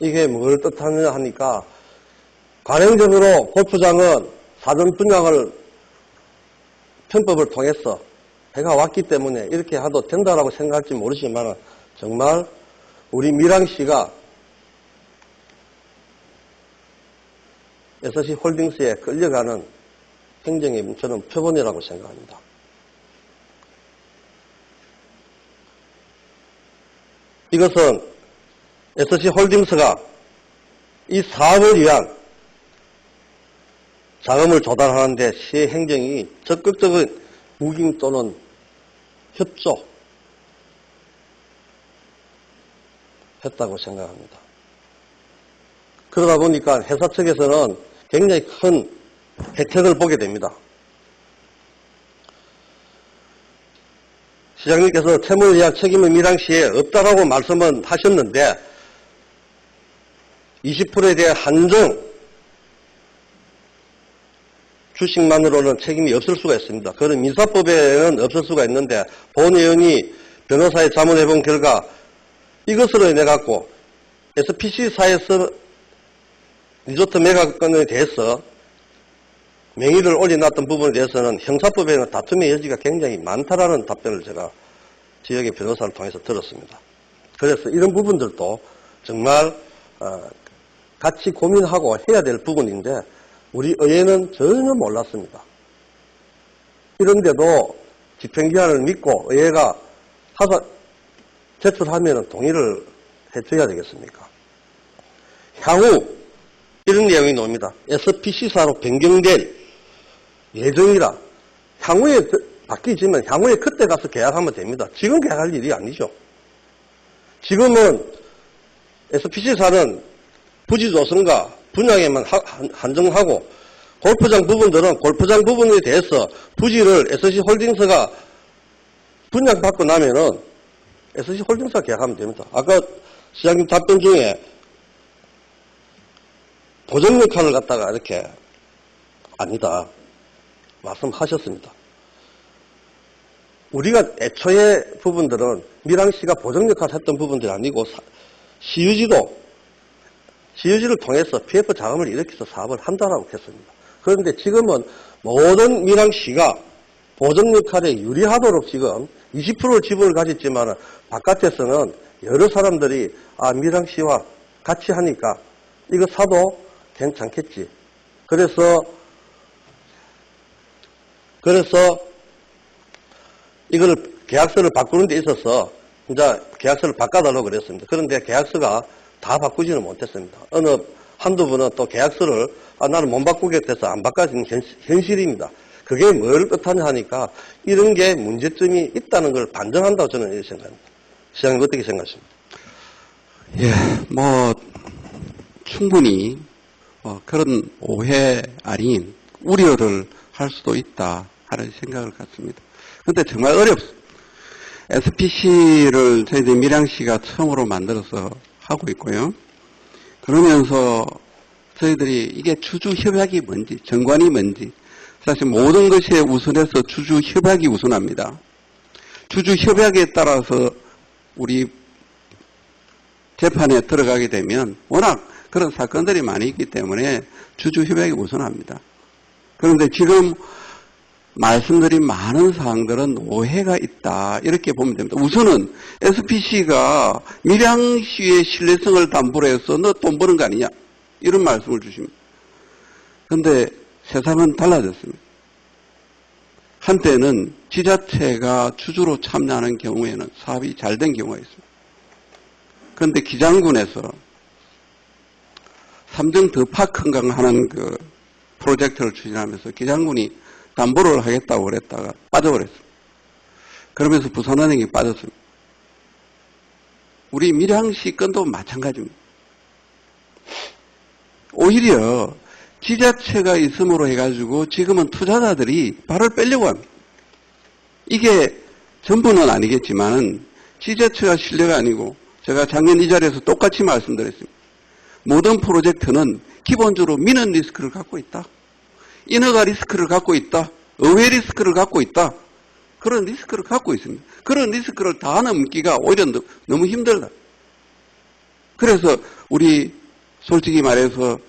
이게 뭘 뜻하느냐 하니까 관행적으로 골프장은 사전 분양을 편법을 통해서 해가 왔기 때문에 이렇게 해도 된다라고 생각할지 모르지만 정말 우리 밀양시가 SC홀딩스에 끌려가는 행정의 저는 표본이라고 생각합니다. 이것은 SC홀딩스가 이 사업을 위한 자금을 조달하는데 시의 행정이 적극적인 무기임 또는 협조했다고 생각합니다. 그러다 보니까 회사 측에서는 굉장히 큰 혜택을 보게 됩니다. 시장님께서 채무 예약 책임은 밀양시에 없다라고 말씀은 하셨는데 20%에 대해 한정 주식만으로는 책임이 없을 수가 있습니다. 그런 민사법에는 없을 수가 있는데 본 의원이 변호사의 자문해본 결과 이것으로 인해 갖고 SPC사에서 리조트 매각건에 대해서 명의를 올려놨던 부분에 대해서는 형사법에는 다툼의 여지가 굉장히 많다라는 답변을 제가 지역의 변호사를 통해서 들었습니다. 그래서 이런 부분들도 정말 같이 고민하고 해야 될 부분인데 우리 의회는 전혀 몰랐습니다. 이런데도 집행기한을 믿고 의회가 제출하면 동의를 해줘야 되겠습니까? 향후 이런 내용이 나옵니다. SPC사로 변경될 예정이라 향후에 바뀌지만 향후에 그때 가서 계약하면 됩니다. 지금 계약할 일이 아니죠. 지금은 SPC사는 부지 조성과 분양에만 한정하고 골프장 부분들은 골프장 부분에 대해서 부지를 SC홀딩스가 분양받고 나면은 SC홀딩스가 계약하면 됩니다. 아까 시장님 답변 중에 보정 역할을 갖다가 이렇게 아니다 말씀하셨습니다. 우리가 애초에 부분들은 밀양시가 보정 역할을 했던 부분들이 아니고 시유지를 통해서 PF 자금을 일으켜서 사업을 한다라고 했습니다. 그런데 지금은 모든 밀양시가 보정 역할에 유리하도록 지금 20% 지분을 가졌지만 바깥에서는 여러 사람들이 밀양시와 같이 하니까 이거 사도 괜찮겠지. 그래서 이걸 계약서를 바꾸는 데 있어서 이제 계약서를 바꿔달라고 그랬습니다. 그런데 계약서가 다 바꾸지는 못했습니다. 한두 분은 또 계약서를 나는 못 바꾸겠다 안 바꿔지는 현실입니다. 그게 뭘 뜻하냐 하니까 이런 게 문제점이 있다는 걸 반증한다고 저는 이렇게 생각합니다. 시장님 어떻게 생각하십니까? 예, 충분히 그런 오해 아닌 우려를 할 수도 있다 하는 생각을 갖습니다. 그런데 정말 어렵습니다. SPC를 저희들 밀양시가 처음으로 만들어서 하고 있고요. 그러면서 저희들이 이게 주주협약이 뭔지, 정관이 뭔지, 사실 모든 것에 우선해서 주주협약이 우선합니다. 주주협약에 따라서 우리 재판에 들어가게 되면 워낙 그런 사건들이 많이 있기 때문에 주주협약이 우선합니다. 그런데 지금 말씀드린 많은 사항들은 오해가 있다, 이렇게 보면 됩니다. 우선은 SPC가 밀양시의 신뢰성을 담보로 해서 너 돈 버는 거 아니냐, 이런 말씀을 주십니다. 그런데 세상은 달라졌습니다. 한때는 지자체가 주주로 참여하는 경우에는 사업이 잘 된 경우가 있습니다. 그런데 기장군에서 삼정 더파큰강 하는 그 프로젝트를 추진하면서 기장군이 담보를 하겠다고 그랬다가 빠져버렸습니다. 그러면서 부산은행이 빠졌습니다. 우리 밀양시 건도 마찬가지입니다. 오히려 지자체가 있음으로 해가지고 지금은 투자자들이 발을 빼려고 합니다. 이게 전부는 아니겠지만 지자체가 신뢰가 아니고, 제가 작년 이 자리에서 똑같이 말씀드렸습니다. 모든 프로젝트는 기본적으로 민원 리스크를 갖고 있다. 인허가 리스크를 갖고 있다. 의회 리스크를 갖고 있다. 그런 리스크를 갖고 있습니다. 그런 리스크를 다 넘기가 오히려 너무 힘들다. 그래서 우리 솔직히 말해서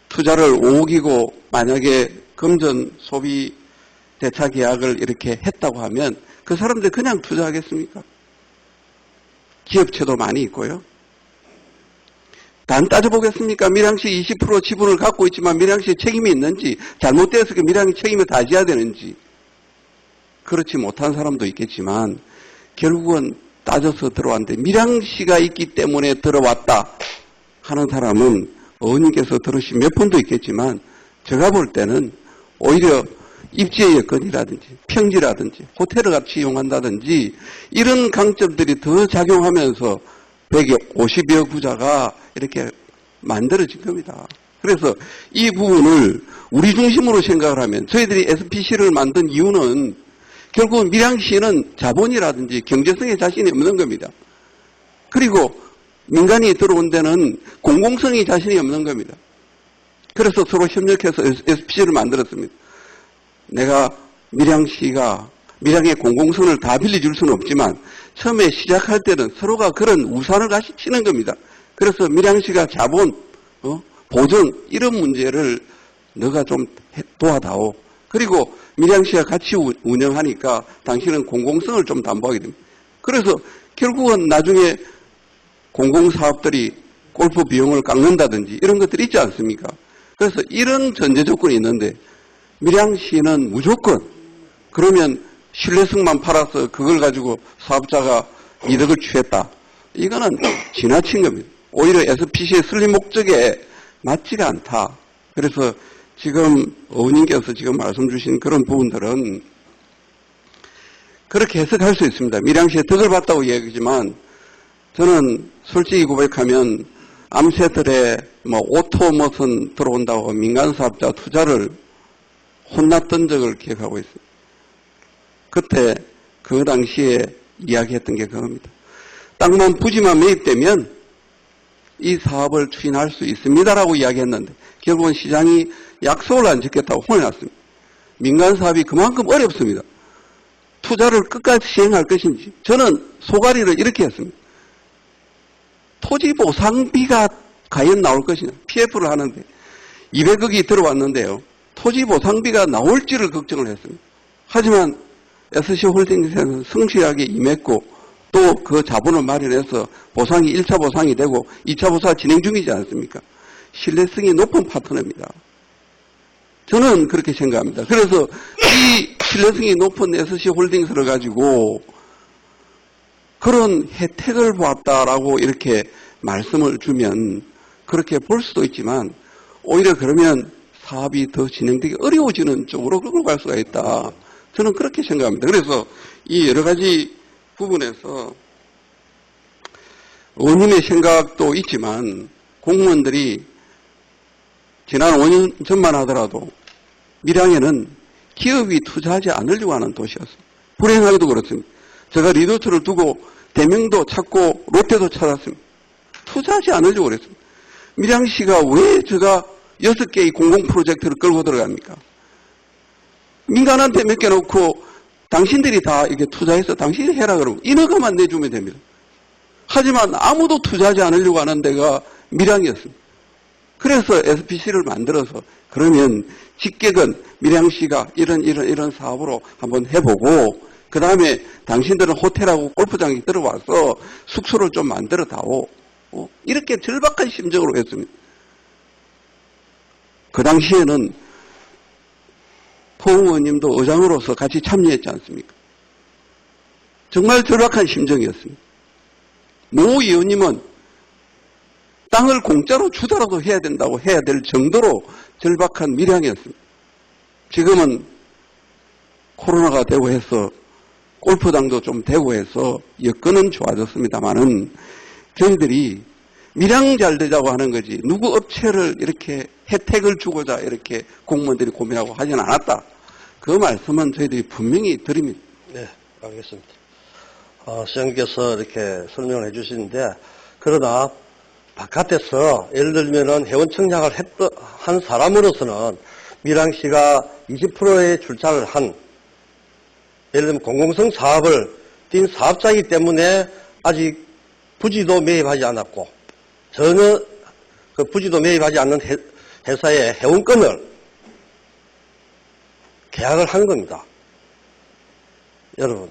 투자를 5억이고 만약에 금전 소비 대차 계약을 이렇게 했다고 하면 그 사람들 그냥 투자하겠습니까? 기업체도 많이 있고요. 단 따져보겠습니까? 밀양시 20% 지분을 갖고 있지만 밀양시에 책임이 있는지, 잘못되어서 그 밀양이 책임을 다져야 되는지, 그렇지 못한 사람도 있겠지만 결국은 따져서 들어왔는데 밀양시가 있기 때문에 들어왔다 하는 사람은 어머님께서 들으신 몇 분도 있겠지만 제가 볼 때는 오히려 입지의 여건이라든지 평지라든지 호텔을 같이 이용한다든지 이런 강점들이 더 작용하면서 150여 구자가 이렇게 만들어진 겁니다. 그래서 이 부분을 우리 중심으로 생각을 하면 저희들이 SPC를 만든 이유는 결국 밀양시는 자본이라든지 경제성에 자신이 없는 겁니다. 그리고 민간이 들어온 데는 공공성이 자신이 없는 겁니다. 그래서 서로 협력해서 SPC를 만들었습니다. 내가 밀양시가 밀양의 공공성을 다 빌려줄 수는 없지만 처음에 시작할 때는 서로가 그런 우산을 같이 치는 겁니다. 그래서 밀양시가 자본, 보증 이런 문제를 너가 좀 도와다오. 그리고 밀양시가 같이 운영하니까 당신은 공공성을 좀 담보하게 됩니다. 그래서 결국은 나중에 공공사업들이 골프 비용을 깎는다든지 이런 것들이 있지 않습니까? 그래서 이런 전제 조건이 있는데 밀양시는 무조건 그러면 신뢰성만 팔아서 그걸 가지고 사업자가 이득을 취했다. 이거는 지나친 겁니다. 오히려 SPC의 설립 목적에 맞지가 않다. 그래서 지금 어머님께서 지금 말씀 주신 그런 부분들은 그렇게 해석할 수 있습니다. 밀양시에 덕을 봤다고 이야기하지만 저는 솔직히 고백하면 암세들의 오토 무슨 들어온다고 민간사업자 투자를 혼났던 적을 기억하고 있습니다. 그때 그 당시에 이야기했던 게 그겁니다. 땅만 부지만 매입되면 이 사업을 추진할 수 있습니다라고 이야기했는데 결국은 시장이 약속을 안 지켰다고 혼내놨습니다. 민간 사업이 그만큼 어렵습니다. 투자를 끝까지 시행할 것인지 저는 소가리를 이렇게 했습니다. 토지 보상비가 과연 나올 것이냐. PF를 하는데 200억이 들어왔는데요. 토지 보상비가 나올지를 걱정을 했습니다. 하지만 SC홀딩스에서 성실하게 임했고 또 그 자본을 마련해서 보상이 1차 보상이 되고 2차 보상 진행 중이지 않습니까? 신뢰성이 높은 파트너입니다. 저는 그렇게 생각합니다. 그래서 이 신뢰성이 높은 SC홀딩스를 가지고 그런 혜택을 보았다라고 이렇게 말씀을 주면 그렇게 볼 수도 있지만 오히려 그러면 사업이 더 진행되기 어려워지는 쪽으로 끌고 갈 수가 있다. 저는 그렇게 생각합니다. 그래서 이 여러 가지 부분에서 의원님의 생각도 있지만 공무원들이 지난 5년 전만 하더라도 밀양에는 기업이 투자하지 않으려고 하는 도시였습니다. 불행하게도 그렇습니다. 제가 리조트를 두고 대명도 찾고 롯데도 찾았습니다. 투자하지 않으려고 그랬습니다. 밀양시가 왜 제가 6개의 공공 프로젝트를 끌고 들어갑니까? 민간한테 맡겨놓고 당신들이 다 이렇게 투자해서 당신이 해라 그러면 인허가만 내주면 됩니다. 하지만 아무도 투자하지 않으려고 하는 데가 밀양이었습니다. 그래서 SPC를 만들어서 그러면 직격은 밀양시가 이런 사업으로 한번 해보고 그 다음에 당신들은 호텔하고 골프장에 들어와서 숙소를 좀 만들어 다오. 이렇게 절박한 심정으로 했습니다. 그 당시에는 포 의원님도 의장으로서 같이 참여했지 않습니까? 정말 절박한 심정이었습니다. 노 의원님은 땅을 공짜로 주더라도 해야 된다고 해야 될 정도로 절박한 밀양이었습니다. 지금은 코로나가 되고 해서 골프장도 좀 되고 해서 여건은 좋아졌습니다만은 저희들이 밀양 잘 되자고 하는 거지 누구 업체를 이렇게 혜택을 주고자 이렇게 공무원들이 고민하고 하지는 않았다. 그 말씀은 저희들이 분명히 드립니다. 네, 알겠습니다. 시장님께서 이렇게 설명을 해주시는데 그러나 바깥에서 예를 들면은 회원 청약을 한 사람으로서는 밀양시가 20%의 출자를 한 예를 들면 공공성 사업을 띈 사업자이기 때문에 아직 부지도 매입하지 않았고 전혀 그 부지도 매입하지 않는 회사의 회원권을 계약을 하는 겁니다. 여러분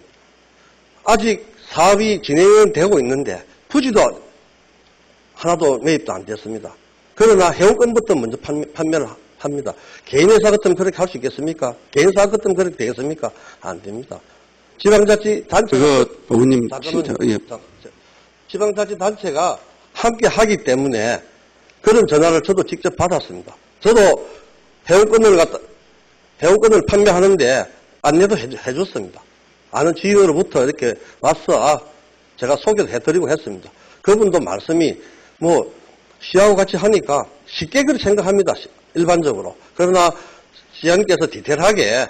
아직 사업이 진행은 되고 있는데 부지도 하나도 매입도 안 됐습니다. 그러나 회원권부터 먼저 판매를 합니다. 개인회사 같으면 그렇게 할 수 있겠습니까? 개인사업 같으면 그렇게 되겠습니까? 안 됩니다. 지방자치단체가 의원님 지방자치단체가 함께 하기 때문에 그런 전화를 저도 직접 받았습니다. 저도 회원권을 판매하는데 안내도 해줬습니다. 아는 지인으로부터 이렇게 와서 제가 소개도 해드리고 했습니다. 그분도 말씀이 시하고 같이 하니까 쉽게 그렇게 생각합니다. 일반적으로. 그러나 시장님께서 디테일하게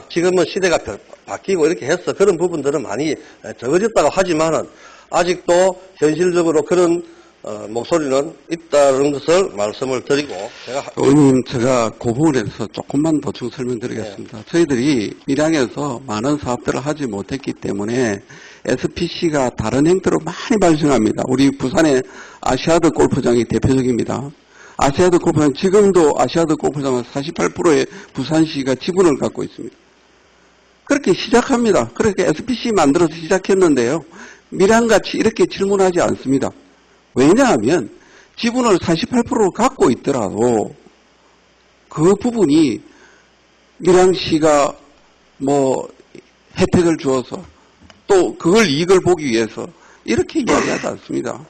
지금은 시대가 바뀌고 이렇게 해서 그런 부분들은 많이 적어졌다고 하지만은 아직도 현실적으로 그런 목소리는 있다는 것을 말씀을 드리고 의원님 제가 그 부분에 대해서 조금만 보충 설명드리겠습니다. 네. 저희들이 밀양에서 많은 사업들을 하지 못했기 때문에 SPC가 다른 행태로 많이 발생합니다. 우리 부산의 아시아드 골프장이 대표적입니다. 아시아드 골프장 지금도 아시아드 골프장은 48%의 부산시가 지분을 갖고 있습니다. 그렇게 시작합니다. 그렇게 SPC 만들어서 시작했는데요. 밀양같이 이렇게 질문하지 않습니다. 왜냐하면 지분을 48%를 갖고 있더라도 그 부분이 밀양시가 혜택을 주어서 또 그걸 이익을 보기 위해서 이렇게 이야기하지 않습니다.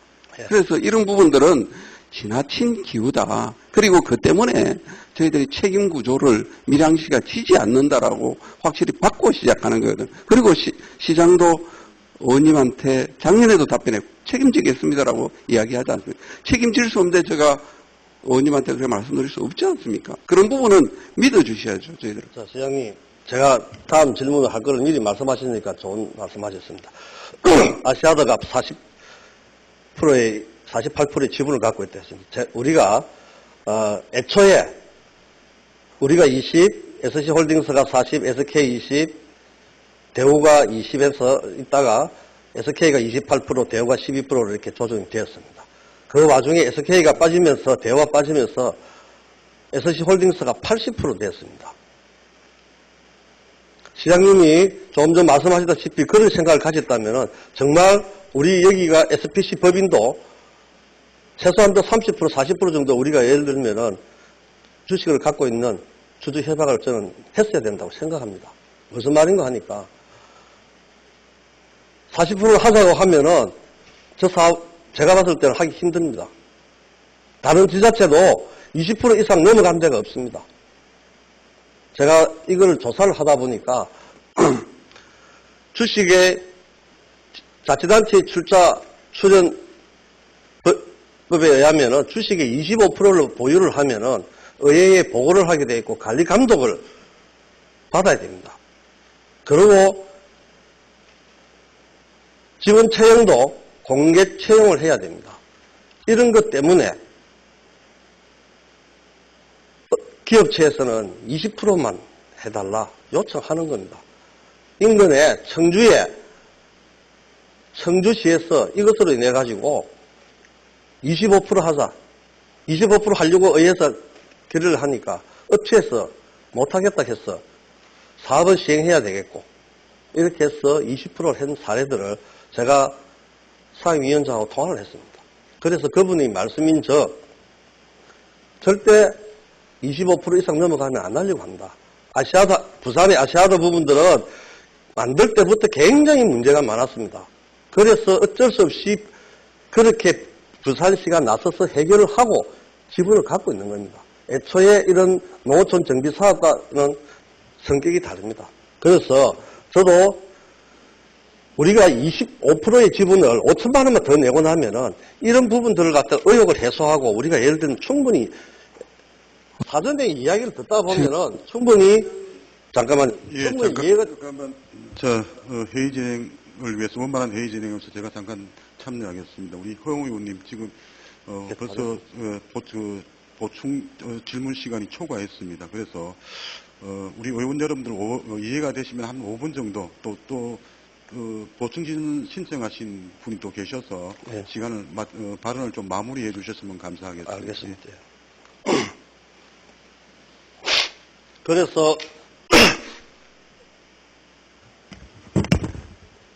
그래서 이런 부분들은 지나친 기우다. 그리고 그 때문에 저희들이 책임 구조를 밀양시가 지지 않는다라고 확실히 받고 시작하는 거거든요. 그리고 시장도 의원님한테 작년에도 답변했고 책임지겠습니다라고 이야기하지 않습니까? 책임질 수 없는데 제가 의원님한테 그렇게 말씀드릴 수 없지 않습니까? 그런 부분은 믿어주셔야죠, 저희들. 자, 시장님, 제가 다음 질문을 할 거를 미리 말씀하시니까 좋은 말씀하셨습니다. 아시아드가 48%의 지분을 갖고 있다 했습니다. 우리가 애초에 우리가 20, SC홀딩스가 40, SK 20, 대우가 20에서 있다가 SK가 28%, 대우가 12%로 이렇게 조정이 되었습니다. 그 와중에 SK가 빠지면서 대우가 빠지면서 SC홀딩스가 80% 되었습니다. 시장님이 조금 전 말씀하시다시피 그런 생각을 가졌다면 정말 우리 여기가 SPC 법인도 최소한도 30%, 40% 정도 우리가 예를 들면은 주식을 갖고 있는 주주 협약을 저는 했어야 된다고 생각합니다. 무슨 말인가 하니까 40%를 하자고 하면은 저 사업 제가 봤을 때는 하기 힘듭니다. 다른 지자체도 20% 이상 넘어간 데가 없습니다. 제가 이걸 조사를 하다 보니까 주식의 자치단체 출자 출연 법에 의하면은 주식의 25%를 보유를 하면은 의회에 보고를 하게 돼 있고 관리 감독을 받아야 됩니다. 그리고 직원 채용도 공개 채용을 해야 됩니다. 이런 것 때문에 기업체에서는 20%만 해달라 요청하는 겁니다. 인근에 청주시에서 이것으로 인해 가지고 25% 하자, 25% 하려고 의해서 결의를 하니까 업체에서 못하겠다 해서 사업을 시행해야 되겠고, 이렇게 해서 20%를 한 사례들을 제가 상임위원장하고 통화를 했습니다. 그래서 그분이 말씀인 절대 25% 이상 넘어가면 안 하려고 합니다. 부산의 아시아도 부분들은 만들 때부터 굉장히 문제가 많았습니다. 그래서 어쩔 수 없이 그렇게 부산시가 나서서 해결을 하고 지분을 갖고 있는 겁니다. 애초에 이런 농어촌 정비 사업과는 성격이 다릅니다. 그래서 저도 우리가 25%의 지분을 5천만 원만 더 내고 나면은 이런 부분들을 갖다 의혹을 해소하고, 우리가 예를 들면 충분히 사전에 이야기를 듣다 보면은 충분히 충분히 이해가. 잠깐만, 회의 진행을 위해서 원만한 회의 진행에서 제가 잠깐 참여하겠습니다. 우리 허영우 의원님 지금 벌써 보충 질문 시간이 초과했습니다. 그래서 우리 의원 여러분들 이해가 되시면 한 5분 정도 보충 질문 신청하신 분이 또 계셔서 네. 시간을 발언을 좀 마무리해 주셨으면 감사하겠습니다. 알겠습니다. 그래서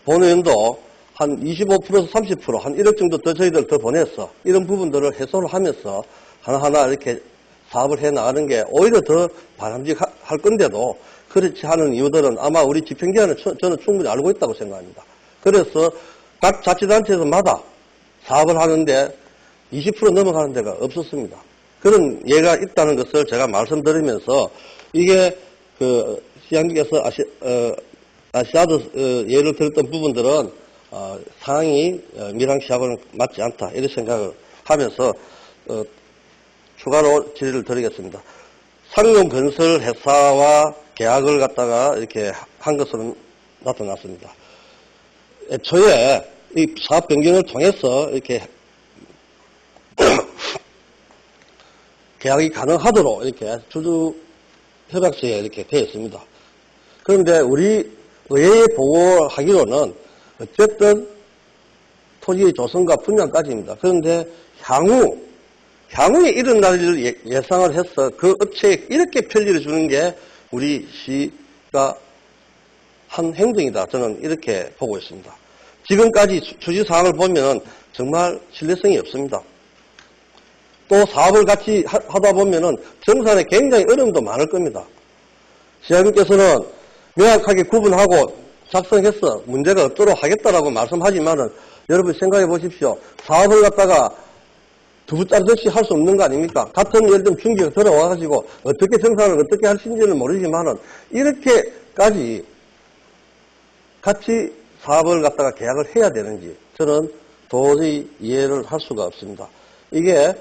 본 의원도 한 25%에서 30%, 한 1억 정도 더 저희들 더 보내서 이런 부분들을 해소를 하면서 하나하나 이렇게 사업을 해 나가는 게 오히려 더 바람직할 건데도, 그렇지 않은 이유들은 아마 우리 집행기관은 저는 충분히 알고 있다고 생각합니다. 그래서 각 자치단체에서마다 사업을 하는데 20% 넘어가는 데가 없었습니다. 그런 예가 있다는 것을 제가 말씀드리면서, 이게 시장님께서 아시아드 예를 들었던 부분들은 상황이 밀양시하고는 맞지 않다, 이런 생각을 하면서 추가로 질의를 드리겠습니다. 상용건설 회사와 계약을 갖다가 이렇게 한 것으로 나타났습니다. 애초에 이 사업 변경을 통해서 이렇게 계약이 가능하도록 이렇게 주주 협약서에 이렇게 되어 있습니다. 그런데 우리 의회에 보고하기로는 어쨌든 토지의 조성과 분양까지입니다. 그런데 향후에 이런 날을 예상을 해서 그 업체에 이렇게 편리를 주는 게 우리 시가 한 행동이다, 저는 이렇게 보고 있습니다. 지금까지 추진 사항을 보면 정말 신뢰성이 없습니다. 또 사업을 같이 하다 보면은 정산에 굉장히 어려움도 많을 겁니다. 시장님께서는 명확하게 구분하고 작성해서 문제가 없도록 하겠다라고 말씀하지만은, 여러분 생각해 보십시오. 사업을 갖다가 두부 짜듯이 할 수 없는 거 아닙니까? 같은 예를 들면 중기가 들어와가지고 어떻게 정산을 어떻게 하신지는 모르지만은, 이렇게까지 같이 사업을 갖다가 계약을 해야 되는지 저는 도저히 이해를 할 수가 없습니다. 이게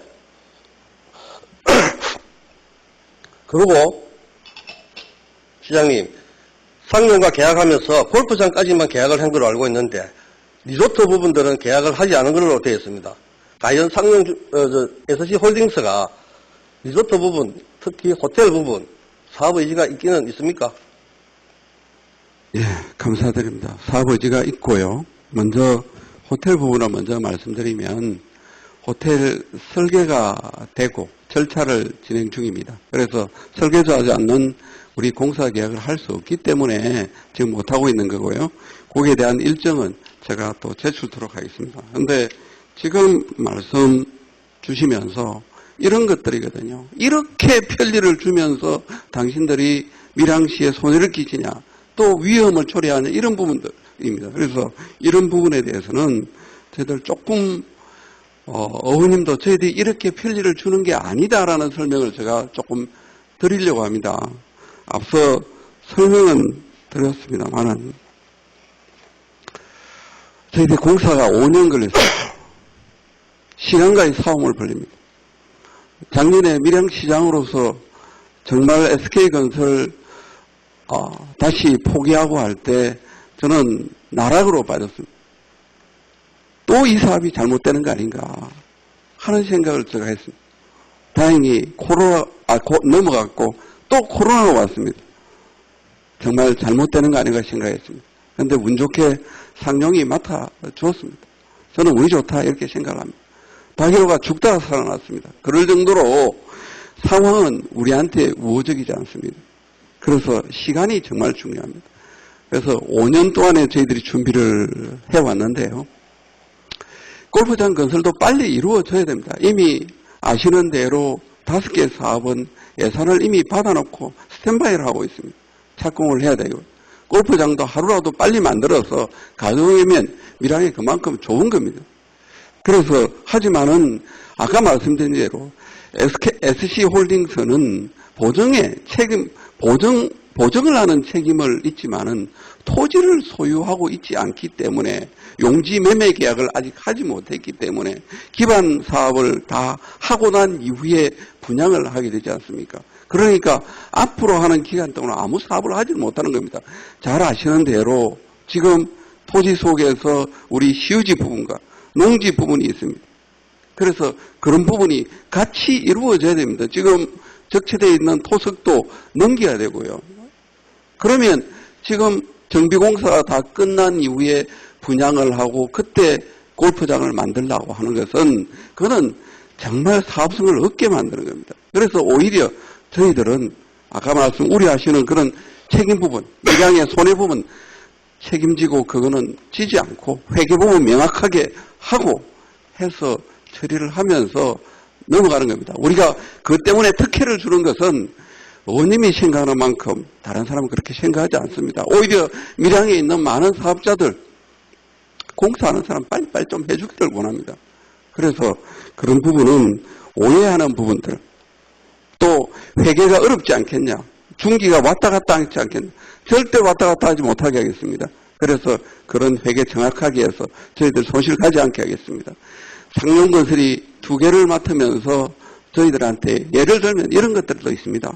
그리고 시장님, 상용과 계약하면서 골프장까지만 계약을 한 걸로 알고 있는데 리조트 부분들은 계약을 하지 않은 걸로 되어 있습니다. 과연 상용 SC홀딩스가 리조트 부분, 특히 호텔 부분 사업 의지가 있기는 있습니까? 예, 감사드립니다. 사업 의지가 있고요. 먼저 호텔 부분을 먼저 말씀드리면, 호텔 설계가 되고 절차를 진행 중입니다. 그래서 설계도 하지 않는 우리 공사 계약을 할 수 없기 때문에 지금 못하고 있는 거고요. 거기에 대한 일정은 제가 또 제출토록 하겠습니다. 그런데 지금 말씀 주시면서 이런 것들이거든요. 이렇게 편리를 주면서 당신들이 밀양시에 손해를 끼치냐, 또 위험을 초래하는 이런 부분들입니다. 그래서 이런 부분에 대해서는 저희들 조금 어머님도 저희들이 이렇게 편리를 주는 게 아니다라는 설명을 제가 조금 드리려고 합니다. 앞서 설명은 드렸습니다만은 저희들 공사가 5년 걸렸어요. 시간과의 싸움을 벌립니다. 작년에 밀양시장으로서 정말 SK건설 다시 포기하고 할 때 저는 나락으로 빠졌습니다. 또 이 사업이 잘못되는 거 아닌가 하는 생각을 제가 했습니다. 다행히 넘어갔고 또 코로나가 왔습니다. 정말 잘못되는 거 아닌가 생각했습니다. 그런데 운 좋게 상용이 맡아주었습니다. 저는 운이 좋다 이렇게 생각합니다. 박일호가 죽다가 살아났습니다. 그럴 정도로 상황은 우리한테 우호적이지 않습니다. 그래서 시간이 정말 중요합니다. 그래서 5년 동안에 저희들이 준비를 해왔는데요. 골프장 건설도 빨리 이루어져야 됩니다. 이미 아시는 대로 5개 사업은 예산을 이미 받아놓고 스탠바이를 하고 있습니다. 착공을 해야 되고 골프장도 하루라도 빨리 만들어서 가져오면 밀양에 그만큼 좋은 겁니다. 그래서 하지만은 아까 말씀드린 대로 SC홀딩스는 보증을 하는 책임을 있지만은 토지를 소유하고 있지 않기 때문에 용지 매매 계약을 아직 하지 못했기 때문에 기반 사업을 다 하고 난 이후에 분양을 하게 되지 않습니까? 그러니까 앞으로 하는 기간 동안 아무 사업을 하지 못하는 겁니다. 잘 아시는 대로 지금 토지 속에서 우리 시유지 부분과 농지 부분이 있습니다. 그래서 그런 부분이 같이 이루어져야 됩니다. 지금 적체되어 있는 토석도 넘겨야 되고요. 그러면 지금 정비공사가 다 끝난 이후에 분양을 하고 그때 골프장을 만들려고 하는 것은 그거는 정말 사업성을 없게 만드는 겁니다. 그래서 오히려 저희들은 아까 우려하시는 그런 책임 부분, 밀양의 손해 부분 책임지고 그거는 지지 않고 회계 부분 명확하게 하고 해서 처리를 하면서 넘어가는 겁니다. 우리가 그것 때문에 특혜를 주는 것은 의원님이 생각하는 만큼 다른 사람은 그렇게 생각하지 않습니다. 오히려 밀양에 있는 많은 사업자들, 공사하는 사람 빨리빨리 좀 해주기를 원합니다. 그래서 그런 부분은 오해하는 부분들, 또 회계가 어렵지 않겠냐, 중기가 왔다 갔다 하지 않겠냐, 절대 왔다 갔다 하지 못하게 하겠습니다. 그래서 그런 회계 정확하게 해서 저희들 손실 가지 않게 하겠습니다. 상용건설이 2개를 맡으면서 저희들한테 예를 들면 이런 것들도 있습니다.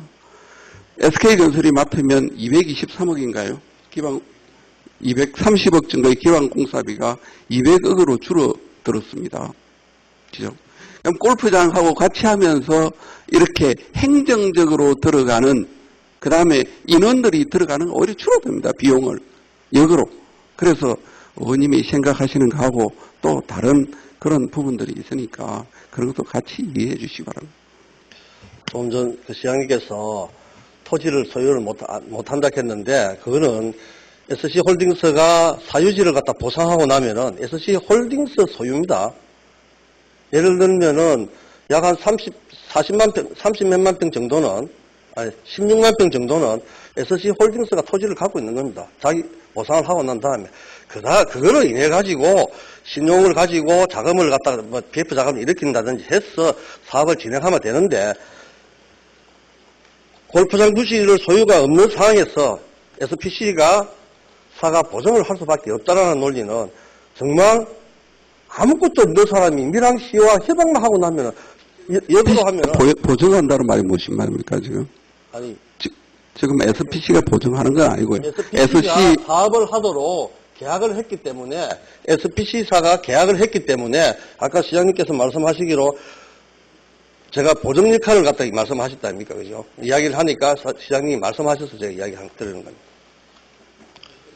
SK건설이 맡으면 223억인가요? 기반 230억 정도의 기반공사비가 200억으로 줄어들었습니다. 그죠? 그럼 골프장하고 같이 하면서 이렇게 행정적으로 들어가는, 그 다음에 인원들이 들어가는 오히려 줄어듭니다. 비용을 역으로. 그래서 의원님이 생각하시는 거하고 또 다른 그런 부분들이 있으니까 그런 것도 같이 이해해 주시기 바랍니다. 좀 전 그 시장님께서 토지를 소유를 못한다 했는데 그거는 SC홀딩스가 사유지를 갖다 보상하고 나면은 SC홀딩스 소유입니다. 예를 들면은 약 한 30몇만 평 정도는, 아니 16만 평 정도는 SC홀딩스가 토지를 갖고 있는 겁니다. 자기 보상을 하고 난 다음에 그거로 인해 가지고 신용을 가지고 자금을 갖다가 BF 자금을 일으킨다든지 해서 사업을 진행하면 되는데, 골프장 부지를 소유가 없는 상황에서 SPC가 사가 보증을 할 수밖에 없다라는 논리는 정말 아무것도 없는 사람이 밀양시와 협약만 하고 나면은 역으로 하면은 보증한다는 말이 무슨 말입니까 지금? 아니 지금 SPC가 보증하는 건 아니고요. SPC가 사업을 하도록 계약을 했기 때문에, SPC사가 계약을 했기 때문에 아까 시장님께서 말씀하시기로 제가 보증 역할을 갖다 말씀하셨다 아닙니까? 그죠? 이야기를 하니까 시장님이 말씀하셔서 제가 이야기 드리는 겁니다.